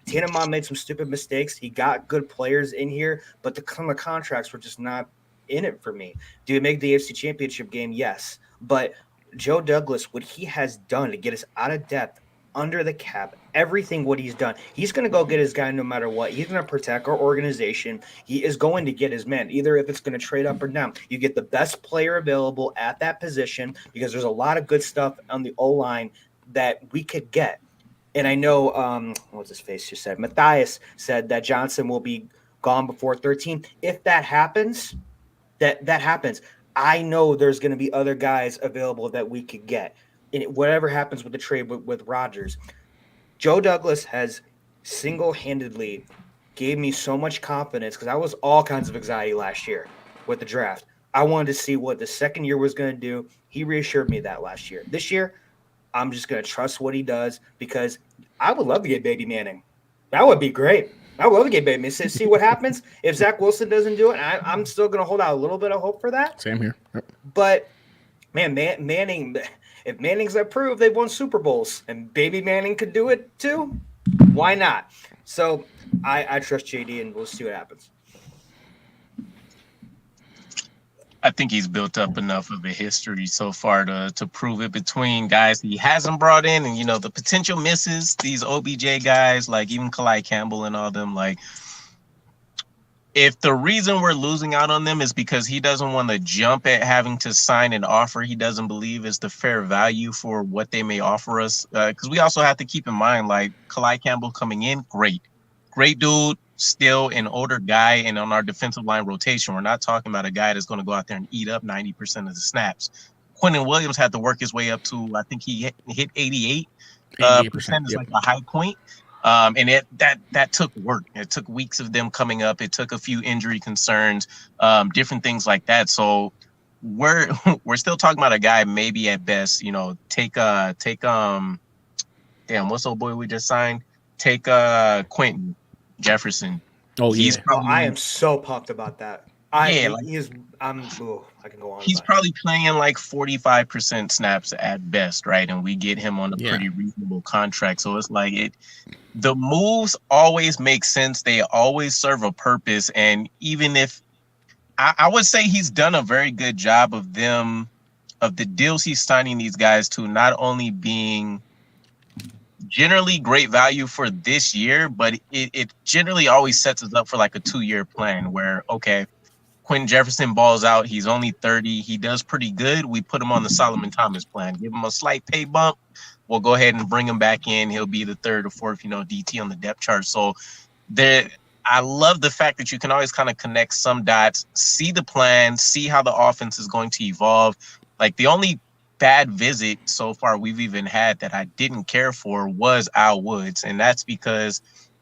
Tannenbaum made some stupid mistakes. He got good players in here, but the contracts were just not in it for me. Do you make the AFC Championship game? Yes. But Joe Douglas, what he has done to get us out of depth, under the cap, everything what he's done, he's going to go get his guy no matter what. He's going to protect our organization. He is going to get his men, either if it's going to trade up or down. You get the best player available at that position because there's a lot of good stuff on the O-line that we could get. And I know, what's his face just said? Matthias said that Johnson will be gone before 13. If that happens, that happens. I know there's going to be other guys available that we could get. And whatever happens with the trade with Rodgers, Joe Douglas has single-handedly gave me so much confidence because I was all kinds of anxiety last year with the draft. I wanted to see what the second year was going to do. He reassured me that last year. This year, I'm just going to trust what he does because I would love to get Baby Manning. That would be great. I would love to get Baby Manning. See what happens. If Zach Wilson doesn't do it, I'm still going to hold out a little bit of hope for that. Same here. Yep. But, man, Manning – if Manning's approved, they've won Super Bowls, and Baby Manning could do it too. Why not? So I trust JD, and we'll see what happens. I think he's built up enough of a history so far to prove it between guys he hasn't brought in, and the potential misses. These OBJ guys, like even Kalai Campbell and all them, like. If the reason we're losing out on them is because he doesn't want to jump at having to sign an offer he doesn't believe is the fair value for what they may offer us, because we also have to keep in mind, like, Kalai Campbell coming in, great dude, still an older guy, and on our defensive line rotation, we're not talking about a guy that's going to go out there and eat up 90% of the snaps. Quentin Williams had to work his way up to, I think he hit 88%. Is like a high point. And that took work. It took weeks of them coming up. It took a few injury concerns, different things like that. So we're still talking about a guy maybe at best, take what's old boy we just signed? Take Quentin Jefferson. Oh, yeah. I am so pumped about that. I can go on. He's probably playing like 45% snaps at best, right? And we get him on a pretty reasonable contract. So it's like the moves always make sense. They always serve a purpose. And even if I would say he's done a very good job of the deals he's signing these guys to not only being generally great value for this year, but it generally always sets us up for like a 2-year plan where, okay, Quentin Jefferson balls out. He's only 30. He does pretty good. We put him on the Solomon Thomas plan. Give him a slight pay bump. we'll go ahead and bring him back in. He'll be the third or fourth, DT on the depth chart. So there, I love the fact that you can always kind of connect some dots, see the plan, see how the offense is going to evolve. Like the only bad visit so far we've even had that I didn't care for was Al Woods, and that's because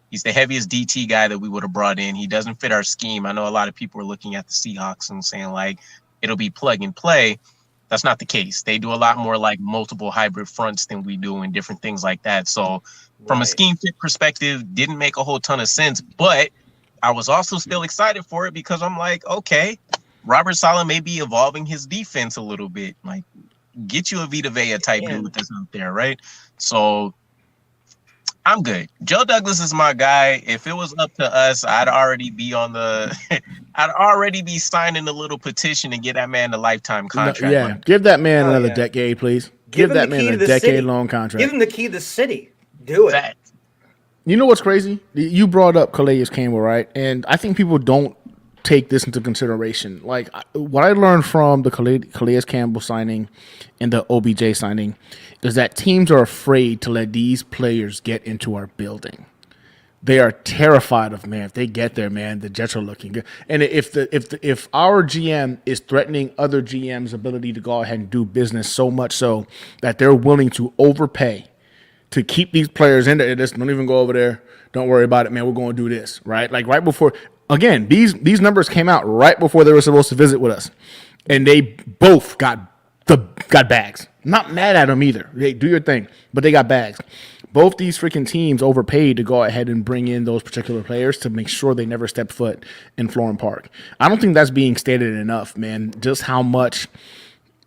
he's the heaviest DT guy that we would have brought in. He doesn't fit our scheme. I know a lot of people are looking at the Seahawks and saying like it'll be plug and play. That's not the case. They do a lot more like multiple hybrid fronts than we do and different things like that. So from a scheme fit perspective, didn't make a whole ton of sense, but I was also still excited for it because I'm like, okay, Robert Saleh may be evolving his defense a little bit. Like, get you a Vita Vea type dude that's out there, right? So I'm good. Joe Douglas is my guy. If it was up to us, I'd already be on the I'd already be signing a little petition to get that man a lifetime contract. Yeah, give that man another decade, please. Give that man a decade-long contract. Give him the key to the city. Do it. That, You know what's crazy? You brought up Calais Campbell, right? And I think people don't take this into consideration. Like, what I learned from the Calais Campbell signing and the OBJ signing is that teams are afraid to let these players get into our building. They are terrified of, man, if they get there, man, the Jets are looking good. And if our GM is threatening other GM's ability to go ahead and do business so much so that they're willing to overpay to keep these players in there, just don't even go over there. Don't worry about it, man. We're going to do this, right? Like right before, again, these numbers came out right before they were supposed to visit with us, and they both got bags. Not mad at them either. They do your thing, but they got bags. Both these freaking teams overpaid to go ahead and bring in those particular players to make sure they never stepped foot in Florham Park. I don't think that's being stated enough, man. Just how much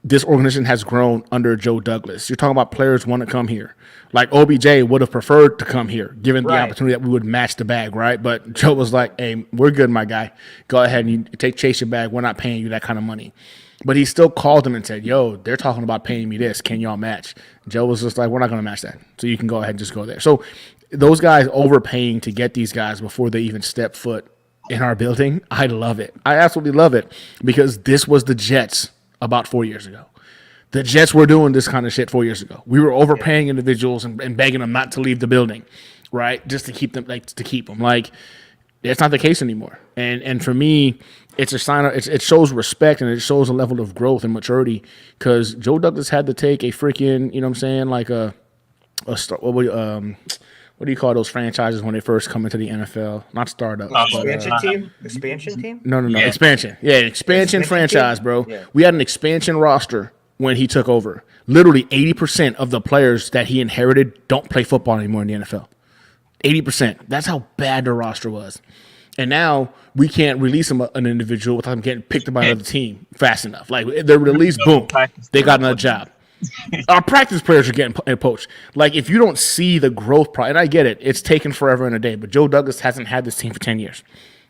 this organization has grown under Joe Douglas. You're talking about players want to come here. Like OBJ would have preferred to come here, given the opportunity that we would match the bag, right? But Joe was like, hey, we're good, my guy. Go ahead and chase your bag. We're not paying you that kind of money. But he still called him and said, yo, they're talking about paying me this. Can y'all match? Joe was just like, we're not going to match that. So you can go ahead and just go there. So those guys overpaying to get these guys before they even step foot in our building, I love it. I absolutely love it because this was the Jets about 4 years ago. The Jets were doing this kind of shit 4 years ago. We were overpaying individuals and begging them not to leave the building, right? Just to keep them, Like, it's not the case anymore. And for me, it's a sign of, it shows respect and it shows a level of growth and maturity because Joe Douglas had to take a freaking, you know what I'm saying, like what do you call those franchises when they first come into the NFL? Not startup. Expansion team? Expansion team? No. Yeah. Expansion. Yeah, expansion franchise, team? Bro. Yeah. We had an expansion roster when he took over. Literally 80% of the players that he inherited don't play football anymore in the NFL. 80%. That's how bad the roster was. And now we can't release an individual without them getting picked up by another team fast enough. Like they're released, boom, they got another job. Our practice players are getting poached. Like if you don't see the growth, and I get it, it's taken forever and a day. But Joe Douglas hasn't had this team for 10 years.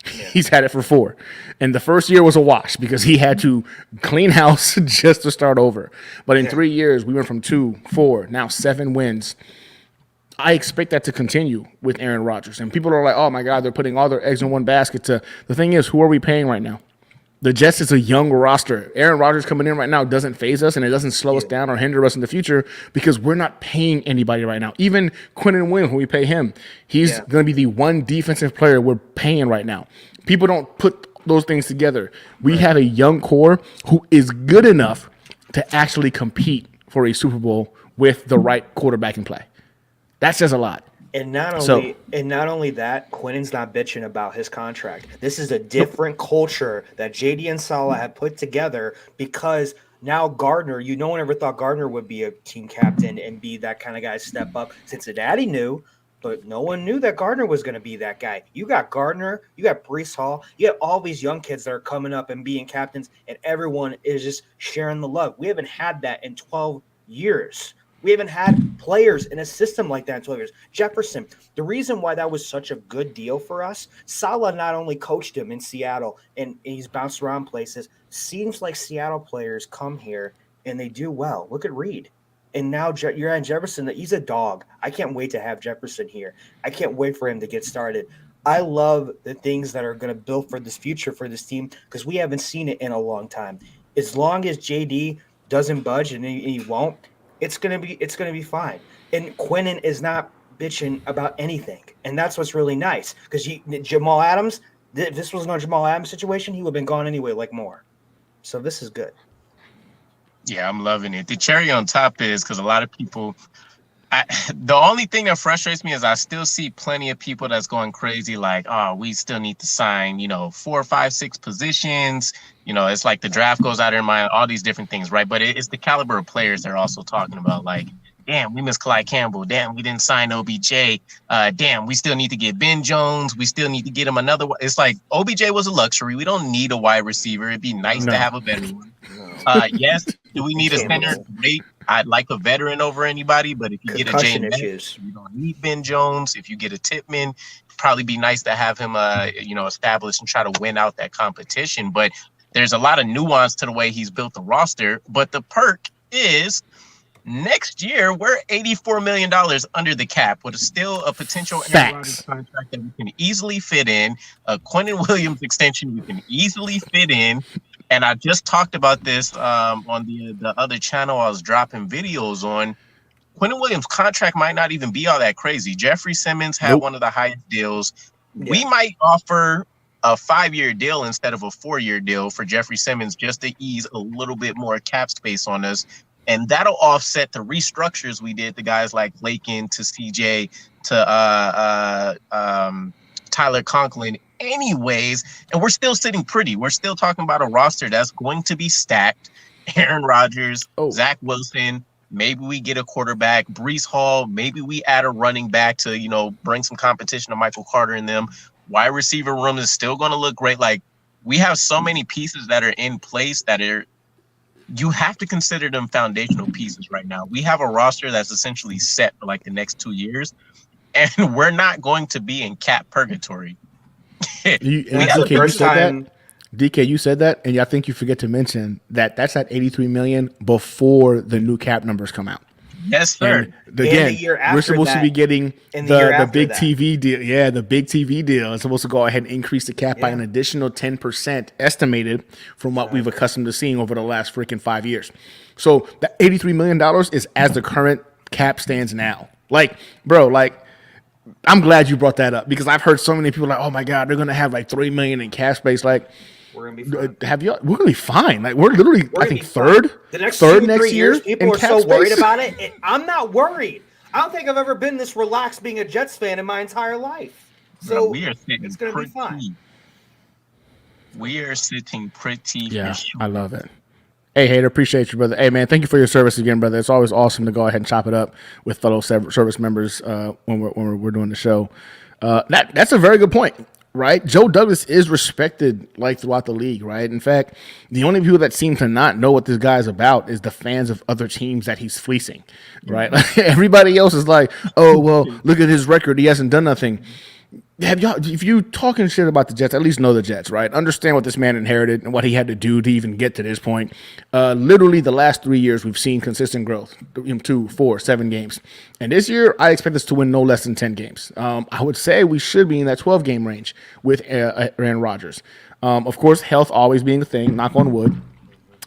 He's had it for 4. And the first year was a wash because he had to clean house just to start over. But in 3 years, we went from 2, 4, now 7 wins. I expect that to continue with Aaron Rodgers. And people are like, oh, my God, they're putting all their eggs in one basket. The thing is, who are we paying right now? The Jets is a young roster. Aaron Rodgers coming in right now doesn't phase us, and it doesn't slow us down or hinder us in the future because we're not paying anybody right now. Even Quentin Williams, when we pay him, he's going to be the one defensive player we're paying right now. People don't put those things together. We have a young core who is good enough to actually compete for a Super Bowl with the right quarterback in play. That says a lot. And not only that, Quinnen's not bitching about his contract. This is a different culture that JD and Saleh have put together because now Gardner, no one ever thought Gardner would be a team captain and be that kind of guy step up. Cincinnati knew, but no one knew that Gardner was going to be that guy. You got Gardner, you got Breece Hall, you got all these young kids that are coming up and being captains, and everyone is just sharing the love. We haven't had that in 12 years. We haven't had players in a system like that in 12 years. Jefferson, the reason why that was such a good deal for us, Saleh not only coached him in Seattle and he's bounced around places, seems like Seattle players come here and they do well. Look at Reed. And now you're at Jefferson. He's a dog. I can't wait to have Jefferson here. I can't wait for him to get started. I love the things that are going to build for this future for this team because we haven't seen it in a long time. As long as JD doesn't budge and he won't, It's gonna be fine. And Quinnen is not bitching about anything, and that's what's really nice. Because Jamal Adams, this was no Jamal Adams situation. He would have been gone anyway, like more. So this is good. Yeah, I'm loving it. The cherry on top is because a lot of people. The only thing that frustrates me is I still see plenty of people that's going crazy, like, oh, we still need to sign, 4, 5, 6 positions. It's like the draft goes out of their mind, all these different things, right? But it's the caliber of players they're also talking about. Like, damn, we missed Clyde Campbell. Damn, we didn't sign OBJ. Damn, we still need to get Ben Jones. We still need to get him another one. It's like OBJ was a luxury. We don't need a wide receiver. It'd be nice to have a better one. Yes, do we need a center? Great. I'd like a veteran over anybody, but if you get a James, you don't need Ben Jones. If you get a Tippmann, it'd probably be nice to have him, established and try to win out that competition. But there's a lot of nuance to the way he's built the roster. But the perk is next year we're $84 million under the cap with still a potential Aaron Rodgers contract that we can easily fit in, a Quinnen Williams extension we can easily fit in. And I just talked about this on the other channel I was dropping videos on. Quinnen Williams' contract might not even be all that crazy. Jeffrey Simmons had one of the highest deals. Yeah. We might offer a 5-year deal instead of a 4-year deal for Jeffrey Simmons just to ease a little bit more cap space on us. And that'll offset the restructures we did to guys like Lakin, to CJ, to Tyler Conklin anyways, and we're still sitting pretty. We're still talking about a roster that's going to be stacked. Aaron Rodgers, Zach Wilson, maybe we get a quarterback, Breece Hall, maybe we add a running back to, bring some competition to Michael Carter and them. Wide receiver room is still going to look great. Like, we have so many pieces that are in place that you have to consider them foundational pieces right now. We have a roster that's essentially set for like the next 2 years, and we're not going to be in cap purgatory. DK, you said that, and I think you forget to mention that that's at $83 million before the new cap numbers come out. Yes, sir. And again, we're supposed to be getting the big TV deal. Yeah, the big TV deal is supposed to go ahead and increase the cap by an additional 10% estimated from what we've accustomed to seeing over the last freaking 5 years. So that $83 million is as the current cap stands now. Like, bro, I'm glad you brought that up because I've heard so many people like, oh my God, they're gonna have like $3 million in cap space. Like, we're gonna be fine. We're gonna be fine. Like, we're literally, I think, third. The next third 2 3 years, people are so space. worried about it. I'm not worried. I don't think I've ever been this relaxed being a Jets fan in my entire life. So we are sitting it's gonna be fine. We are sitting pretty. Yeah, I love it. Hey, Hater, appreciate you, brother. Hey, man, thank you for your service again, brother. It's always awesome to go ahead and chop it up with fellow service members when we're doing the show. That's a very good point, right? Joe Douglas is respected throughout the league, right? In fact, the only people that seem to not know what this guy's about is the fans of other teams that he's fleecing, right? Everybody else is like, oh, well, look at his record. He hasn't done nothing. If you talking shit about the Jets, at least know the Jets, right? Understand what this man inherited and what he had to do to even get to this point. Literally, the last 3 years, we've seen consistent growth: 2, 4, 7 games. And this year, I expect us to win no less than 10 games. I would say we should be in that 12-game range with Aaron Rodgers. Of course, health always being a thing. Knock on wood.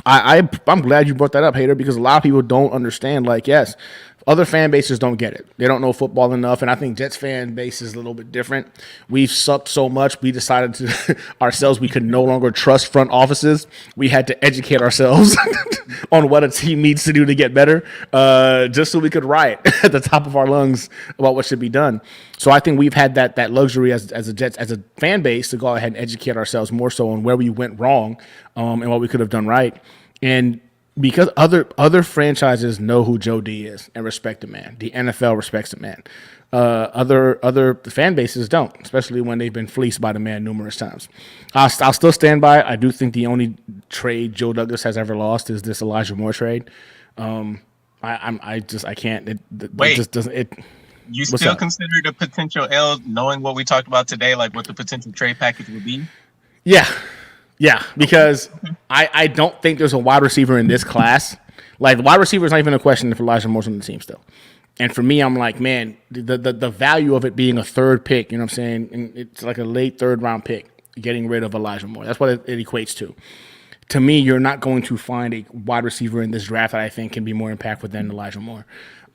I'm glad you brought that up, Hater, because a lot of people don't understand. Yes, other fan bases don't get it. They don't know football enough, and I think Jets fan base is a little bit different. We've sucked so much, we decided to ourselves we could no longer trust front offices. We had to educate ourselves on what a team needs to do to get better, just so we could riot at the top of our lungs about what should be done. So I think we've had that luxury as a Jets, as a fan base, to go ahead and educate ourselves more so on where we went wrong and what we could have done right. And because other franchises know who Joe D is and respect the man. The NFL respects the man. Other fan bases don't, especially when they've been fleeced by the man numerous times. I'll still stand by. I do think the only trade Joe Douglas has ever lost is this Elijah Moore trade. I can't. It just doesn't. You still consider the potential L, knowing what we talked about today, like what the potential trade package would be? Yeah, because I don't think there's a wide receiver in this class. The wide receiver is not even a question for Elijah Moore's on the team still. And for me, I'm like, man, the value of it being a third pick, you know what I'm saying? And it's like a late third round pick, getting rid of Elijah Moore. That's what it equates to. to me, you're not going to find a wide receiver in this draft that I think can be more impactful than Elijah Moore.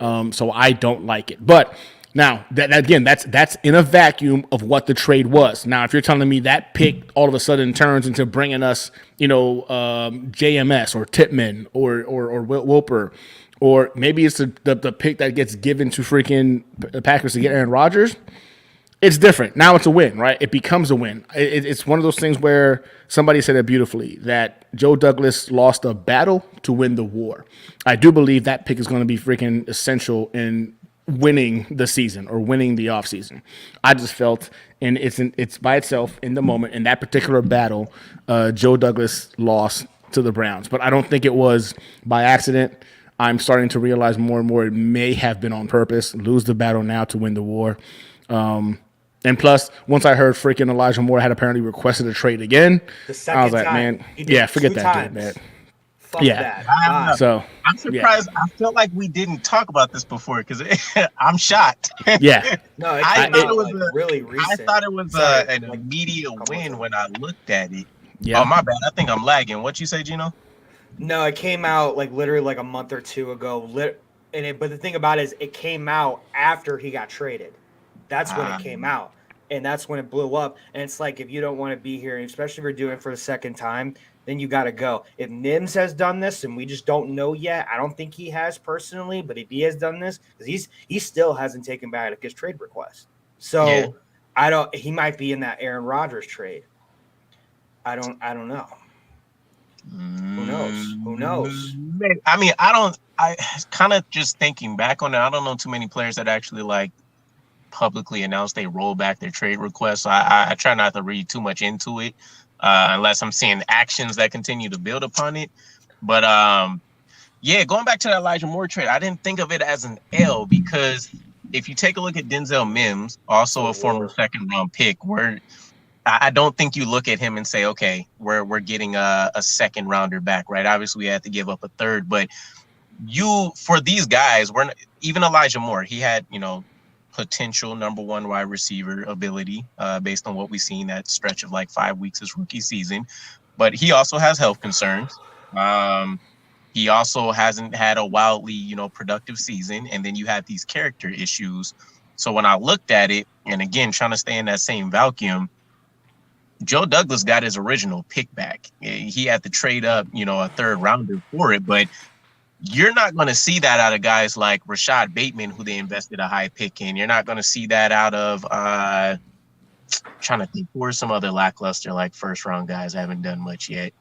So I don't like it. But now, that's in a vacuum of what the trade was. Now, if you're telling me that pick all of a sudden turns into bringing us, JMS or Titman or Wilper, or maybe it's the pick that gets given to freaking Packers to get Aaron Rodgers, it's different. Now it's a win, right? It becomes a win. It's one of those things where somebody said it beautifully, that Joe Douglas lost a battle to win the war. I do believe that pick is going to be freaking essential in winning the season or winning the offseason. I just felt, and it's by itself in the moment, in that particular battle, Joe Douglas lost to the Browns. But I don't think it was by accident. I'm starting to realize more and more it may have been on purpose. Lose the battle now to win the war. And plus, once I heard freaking Elijah Moore had apparently requested a trade again, I was like, man, forget that dude, man. That. So I'm surprised. Yeah. I feel like we didn't talk about this before because I'm shocked. Yeah. No, I thought it was really recent. I thought it was an immediate win when I looked at it. Yeah. Oh, my bad. I think I'm lagging. What you say, Gino? No, it came out literally a month or two ago. But the thing about it is it came out after he got traded. That's when it came out. And that's when it blew up. And it's like, if you don't want to be here, and especially if you're doing it for the second time, then you got to go. If Nims has done this and we just don't know yet, I don't think he has personally, but if he has done this, because he still hasn't taken back his trade request. So he might be in that Aaron Rodgers trade. I don't know. Who knows? I mean, I kind of just thinking back on it, I don't know too many players that actually publicly announced they roll back their trade request. So I try not to read too much into it. Unless I'm seeing actions that continue to build upon it. But, going back to that Elijah Moore trade, I didn't think of it as an L because if you take a look at Denzel Mims, also a former second-round pick, where I don't think you look at him and say, okay, we're getting a second-rounder back, right? Obviously, we had to give up a third. But for these guys, even Elijah Moore, he had, potential number one wide receiver ability based on what we've seen that stretch of 5 weeks his rookie season. But he also has health concerns. He also hasn't had a wildly, productive season. And then you have these character issues. So when I looked at it, and again, trying to stay in that same vacuum, Joe Douglas got his original pick back. He had to trade up, a third rounder for it. But you're not going to see that out of guys like Rashad Bateman, who they invested a high pick in. You're not going to see that out of trying to think, who are some other lackluster first round guys haven't done much yet.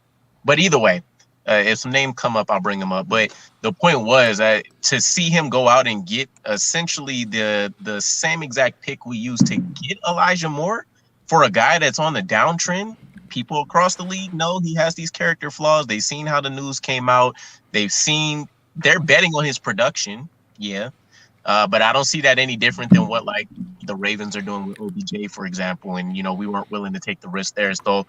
But either way, if some names come up, I'll bring them up. But the point was to see him go out and get essentially the same exact pick we used to get Elijah Moore for a guy that's on the downtrend. People across the league know he has these character flaws. They've seen how the news came out. They're betting on his production. Yeah. But I don't see that any different than what the Ravens are doing with OBJ, for example. And, we weren't willing to take the risk there. So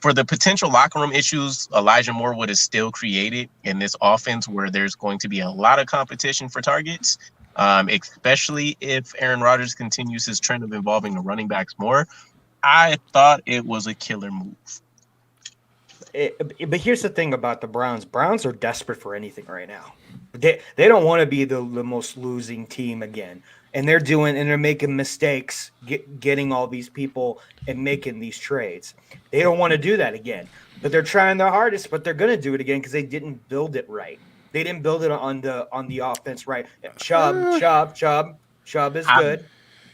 for the potential locker room issues Elijah Moore would have still created in this offense where there's going to be a lot of competition for targets, especially if Aaron Rodgers continues his trend of involving the running backs more, I thought it was a killer move. But here's the thing about the Browns. Browns are desperate for anything right now. They don't want to be the most losing team again. And they're making mistakes getting all these people and making these trades. They don't want to do that again. But they're trying their hardest, but they're going to do it again because they didn't build it right. They didn't build it on the offense right. Chubb is good.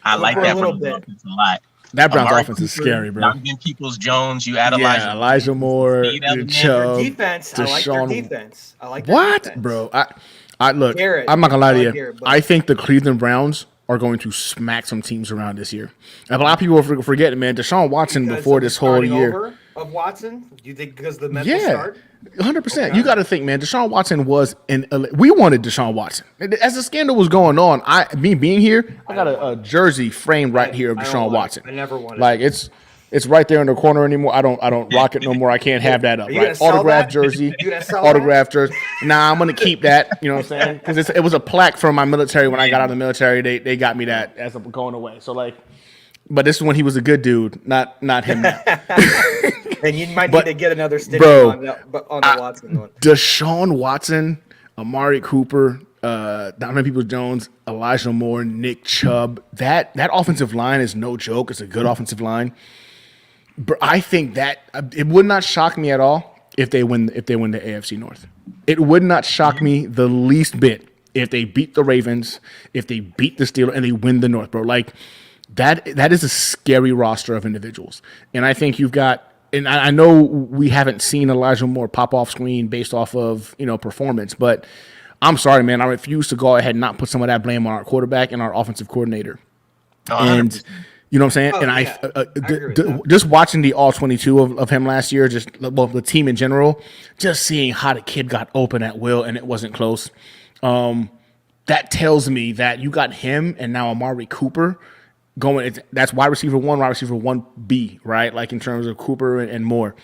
I like that little bit a lot. That Browns offense is scary, bro. Donovan Peoples-Jones, you add Elijah Moore, Chubb, defense. I like their defense. I like what, defense. Bro? I look. Garrett, I'm not gonna lie to you. Garrett, I think the Cleveland Browns are going to smack some teams around this year. And a lot of people forget it, man. Deshaun Watson before this whole year of Watson. Do you think because the mental start? 100%. Okay. You got to think, man. Deshaun Watson was we wanted Deshaun Watson. As the scandal was going on, me being here, I got a jersey framed right here of Deshaun Watson. I never wanted it's right there in the corner anymore. I don't rock it no more. I can't have that up. Right? Autographed jersey. Autographed jersey. Nah, I'm gonna keep that. You know what I'm saying? Because it was a plaque from my military when I got out of the military. They got me that as I'm going away. So But this is when he was a good dude, not him now. And you might need But, to get another stitch bro, on the Watson one. Deshaun Watson, Amari Cooper, Donovan Peoples-Jones, Elijah Moore, Nick Chubb. That offensive line is no joke. It's a good offensive line. But I think that it would not shock me at all if they win the AFC North. It would not shock me the least bit if they beat the Ravens, if they beat the Steelers, and they win the North, bro. Like that is a scary roster of individuals. And I think you've got, and I know we haven't seen Elijah Moore pop off screen based off of performance, but I'm sorry, man. I refuse to go ahead and not put some of that blame on our quarterback and our offensive coordinator. And you know what I'm saying? And I agree with that. just watching the all 22 of him last year, the team in general, just seeing how the kid got open at will and it wasn't close. That tells me that you got him and now Amari Cooper going. That's wide receiver 1B, right? Like in terms of Cooper and Moore.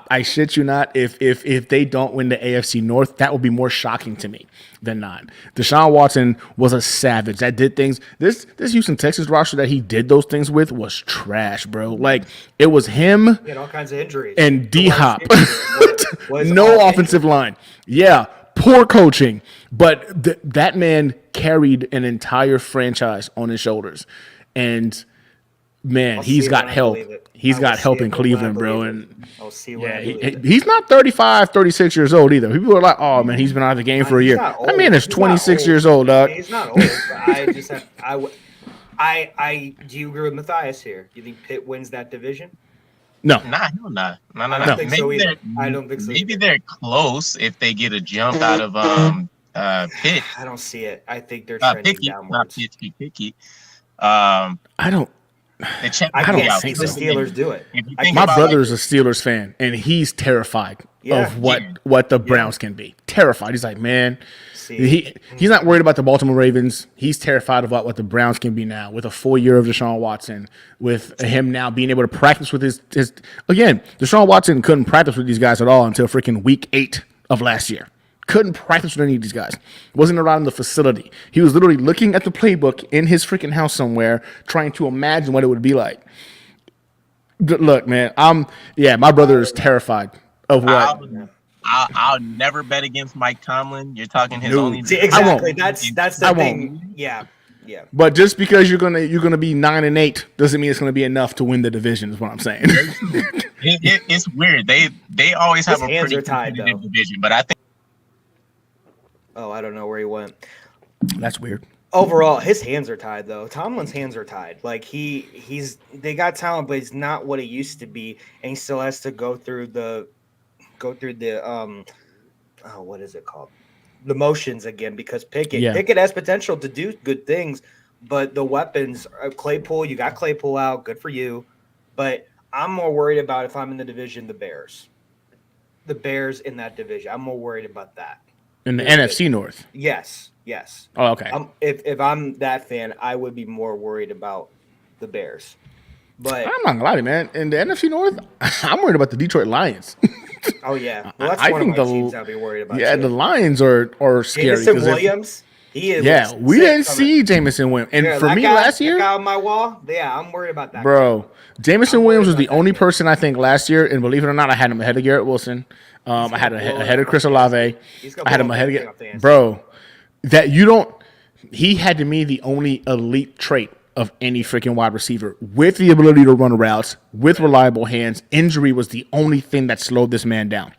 I shit you not. If they don't win the AFC North, that would be more shocking to me than not. Deshaun Watson was a savage. That did things. This Houston Texans roster that he did those things with was trash, bro. Like it was him. He had all kinds of injuries. And D-Hop. Was No offensive line. Yeah, poor coaching. But that man carried an entire franchise on his shoulders. And man, he's got help. He's got help in Cleveland, bro. And I'll see when I believe it. he's not 35, 36 years old either. People are like, oh, man, he's been out of the game for a year. That man is 26 years old, dog. He's not old. But do you agree with Matthias here? Do you think Pitt wins that division? No. Nah, hell nah. No. I don't think so either. I don't think so. Maybe they're close if they get a jump out of Pitt. I don't see it. I think they're trending downwards. Picky. I don't I can't see the Steelers do it. My brother's a Steelers fan, and he's terrified of what the Browns can be. Terrified. He's like, man, he's not worried about the Baltimore Ravens. He's terrified about what the Browns can be now with a full year of Deshaun Watson, with him now being able to practice with his again, Deshaun Watson couldn't practice with these guys at all until freaking week 8 of last year. Couldn't practice with any of these guys. Wasn't around the facility. He was literally looking at the playbook in his freaking house somewhere, trying to imagine what it would be like. Look, man, my brother is terrified of what. I'll never bet against Mike Tomlin. You're talking his only. Exactly. That's the thing. Yeah. But just because you're gonna be 9-8 doesn't mean it's gonna be enough to win the division. Is what I'm saying. It's weird. They always have a pretty competitive division, but I think. Oh, I don't know where he went. That's weird. Overall, his hands are tied though. Tomlin's hands are tied. Like they got talent, but he's not what he used to be, and he still has to go through the what is it called? The motions again, because Pickett has potential to do good things, but the weapons, Claypool, you got Claypool out, good for you. But I'm more worried about, if I'm in the division, the Bears. The Bears in that division. I'm more worried about that. In the NFC North? Yes. Oh, okay. If I'm that fan, I would be more worried about the Bears. But I'm not gonna lie to you, man. In the NFC North, I'm worried about the Detroit Lions. Oh yeah, well, that's one of my teams I'd be worried about. Yeah, too. The Lions are scary. Jameson Williams, he is. Yeah, we didn't see Jameson Williams, and for me last year, that guy on my wall. Yeah, I'm worried about that. Bro, Jameson Williams was the only person I think last year, and believe it or not, I had him ahead of Garrett Wilson. I had ahead of Chris Olave. I had him ahead of bro. That you don't. He had to me the only elite trait of any freaking wide receiver, with the ability to run routes, with reliable hands. Injury was the only thing that slowed this man down.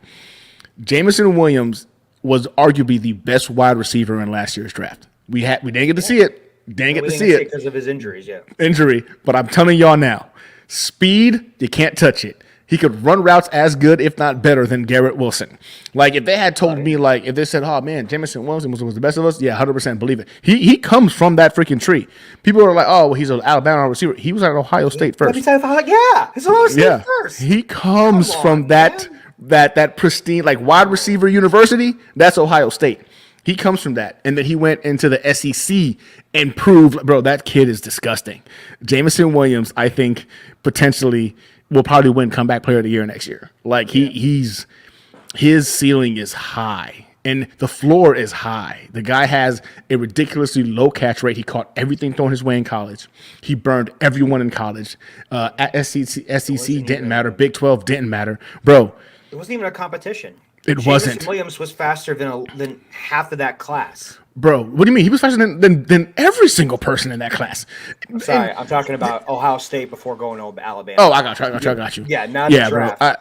Jameson Williams was arguably the best wide receiver in last year's draft. We didn't get to see it. Didn't get to see it because of his injuries. Yeah, but I'm telling y'all now, speed, you can't touch it. He could run routes as good, if not better, than Garrett Wilson. Like, if they had told me, like, if they said, oh, man, Jameson Williams was the best of us, yeah, 100% believe it. He comes from that freaking tree. People are like, oh, well, he's an Alabama receiver. He was at Ohio State first. He's Ohio State first. He comes from that pristine, like, wide receiver university. That's Ohio State. He comes from that. And then he went into the SEC and proved, bro, that kid is disgusting. Jameson Williams, I think, potentially will probably win comeback player of the year next year. Like his ceiling is high. And the floor is high. The guy has a ridiculously low catch rate. He caught everything thrown his way in college. He burned everyone in college. At SEC didn't matter. Big 12 didn't matter. Bro, It wasn't even a competition. it Jameson wasn't. Williams was faster than half of that class. Bro, what do you mean? He was faster than every single person in that class. Sorry, I'm talking about Ohio State before going to Alabama. Oh, I got you. Yeah, not the draft. Bro.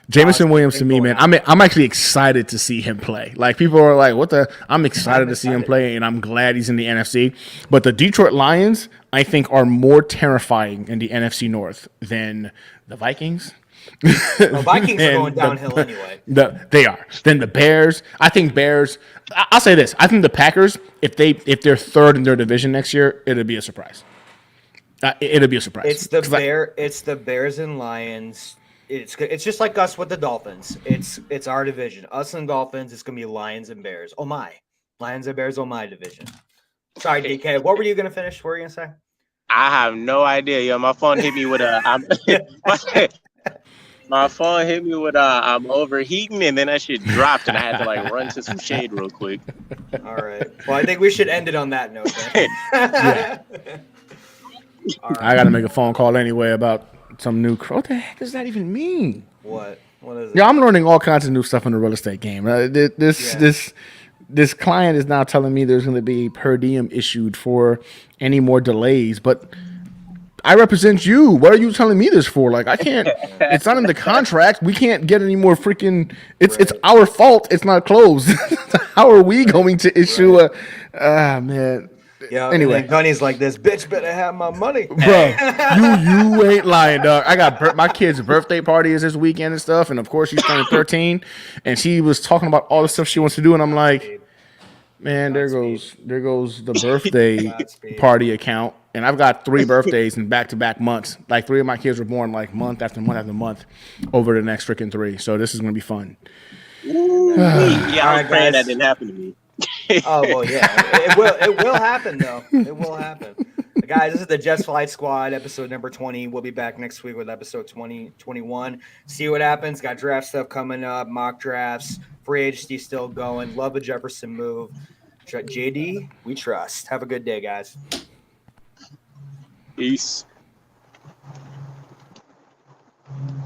Jameson Williams to me, man. I'm actually excited to see him play. Like people are like, "What the?" I'm excited to see him play, and I'm glad he's in the NFC. But the Detroit Lions, I think, are more terrifying in the NFC North than the Vikings. The Vikings are going downhill anyway. They are. Then the Bears. I think Bears. I'll say this. I think the Packers, if they're third in their division next year, it'll be a surprise. It'll be a surprise. It's the Bears and Lions. It's just like us with the Dolphins. It's our division. Us and Dolphins. It's gonna be Lions and Bears. Oh my, Lions and Bears. Oh my division. Sorry, DK. What were you gonna finish? What were you gonna say? I have no idea. Yo, my phone hit me with my phone hit me with I'm overheating, and then that shit dropped, and I had to like run to some shade real quick. All right. Well, I think we should end it on that note. Then. Right. I got to make a phone call anyway about some new. What the heck does that even mean? What? What is it? Yeah, I'm learning all kinds of new stuff in the real estate game. This client is now telling me there's going to be per diem issued for any more delays, but I represent you. What are you telling me this for? Like, I can't. It's not in the contract. We can't get any more freaking. It's our fault. It's not closed. How are we going to issue a? Man. Yeah. Anyway, Gunny's like this. Bitch, better have my money, bro. You ain't lying, dog. I got my kid's birthday party is this weekend and stuff, and of course she's turning 13, and she was talking about all the stuff she wants to do, and I'm like, man, there goes the birthday party account, and I've got 3 birthdays in back-to-back months. Like 3 of my kids were born like month after month after month over the next freaking 3. So this is gonna be fun. Yeah, I was praying that didn't happen to me. Oh well, yeah, it will happen though. It will happen, guys. This is the Jets Flight Squad, episode number 20. We'll be back next week with episode 21. See what happens. Got draft stuff coming up, mock drafts, free agency still going. Love a Jefferson move. JD, we trust. Have a good day, guys. Peace.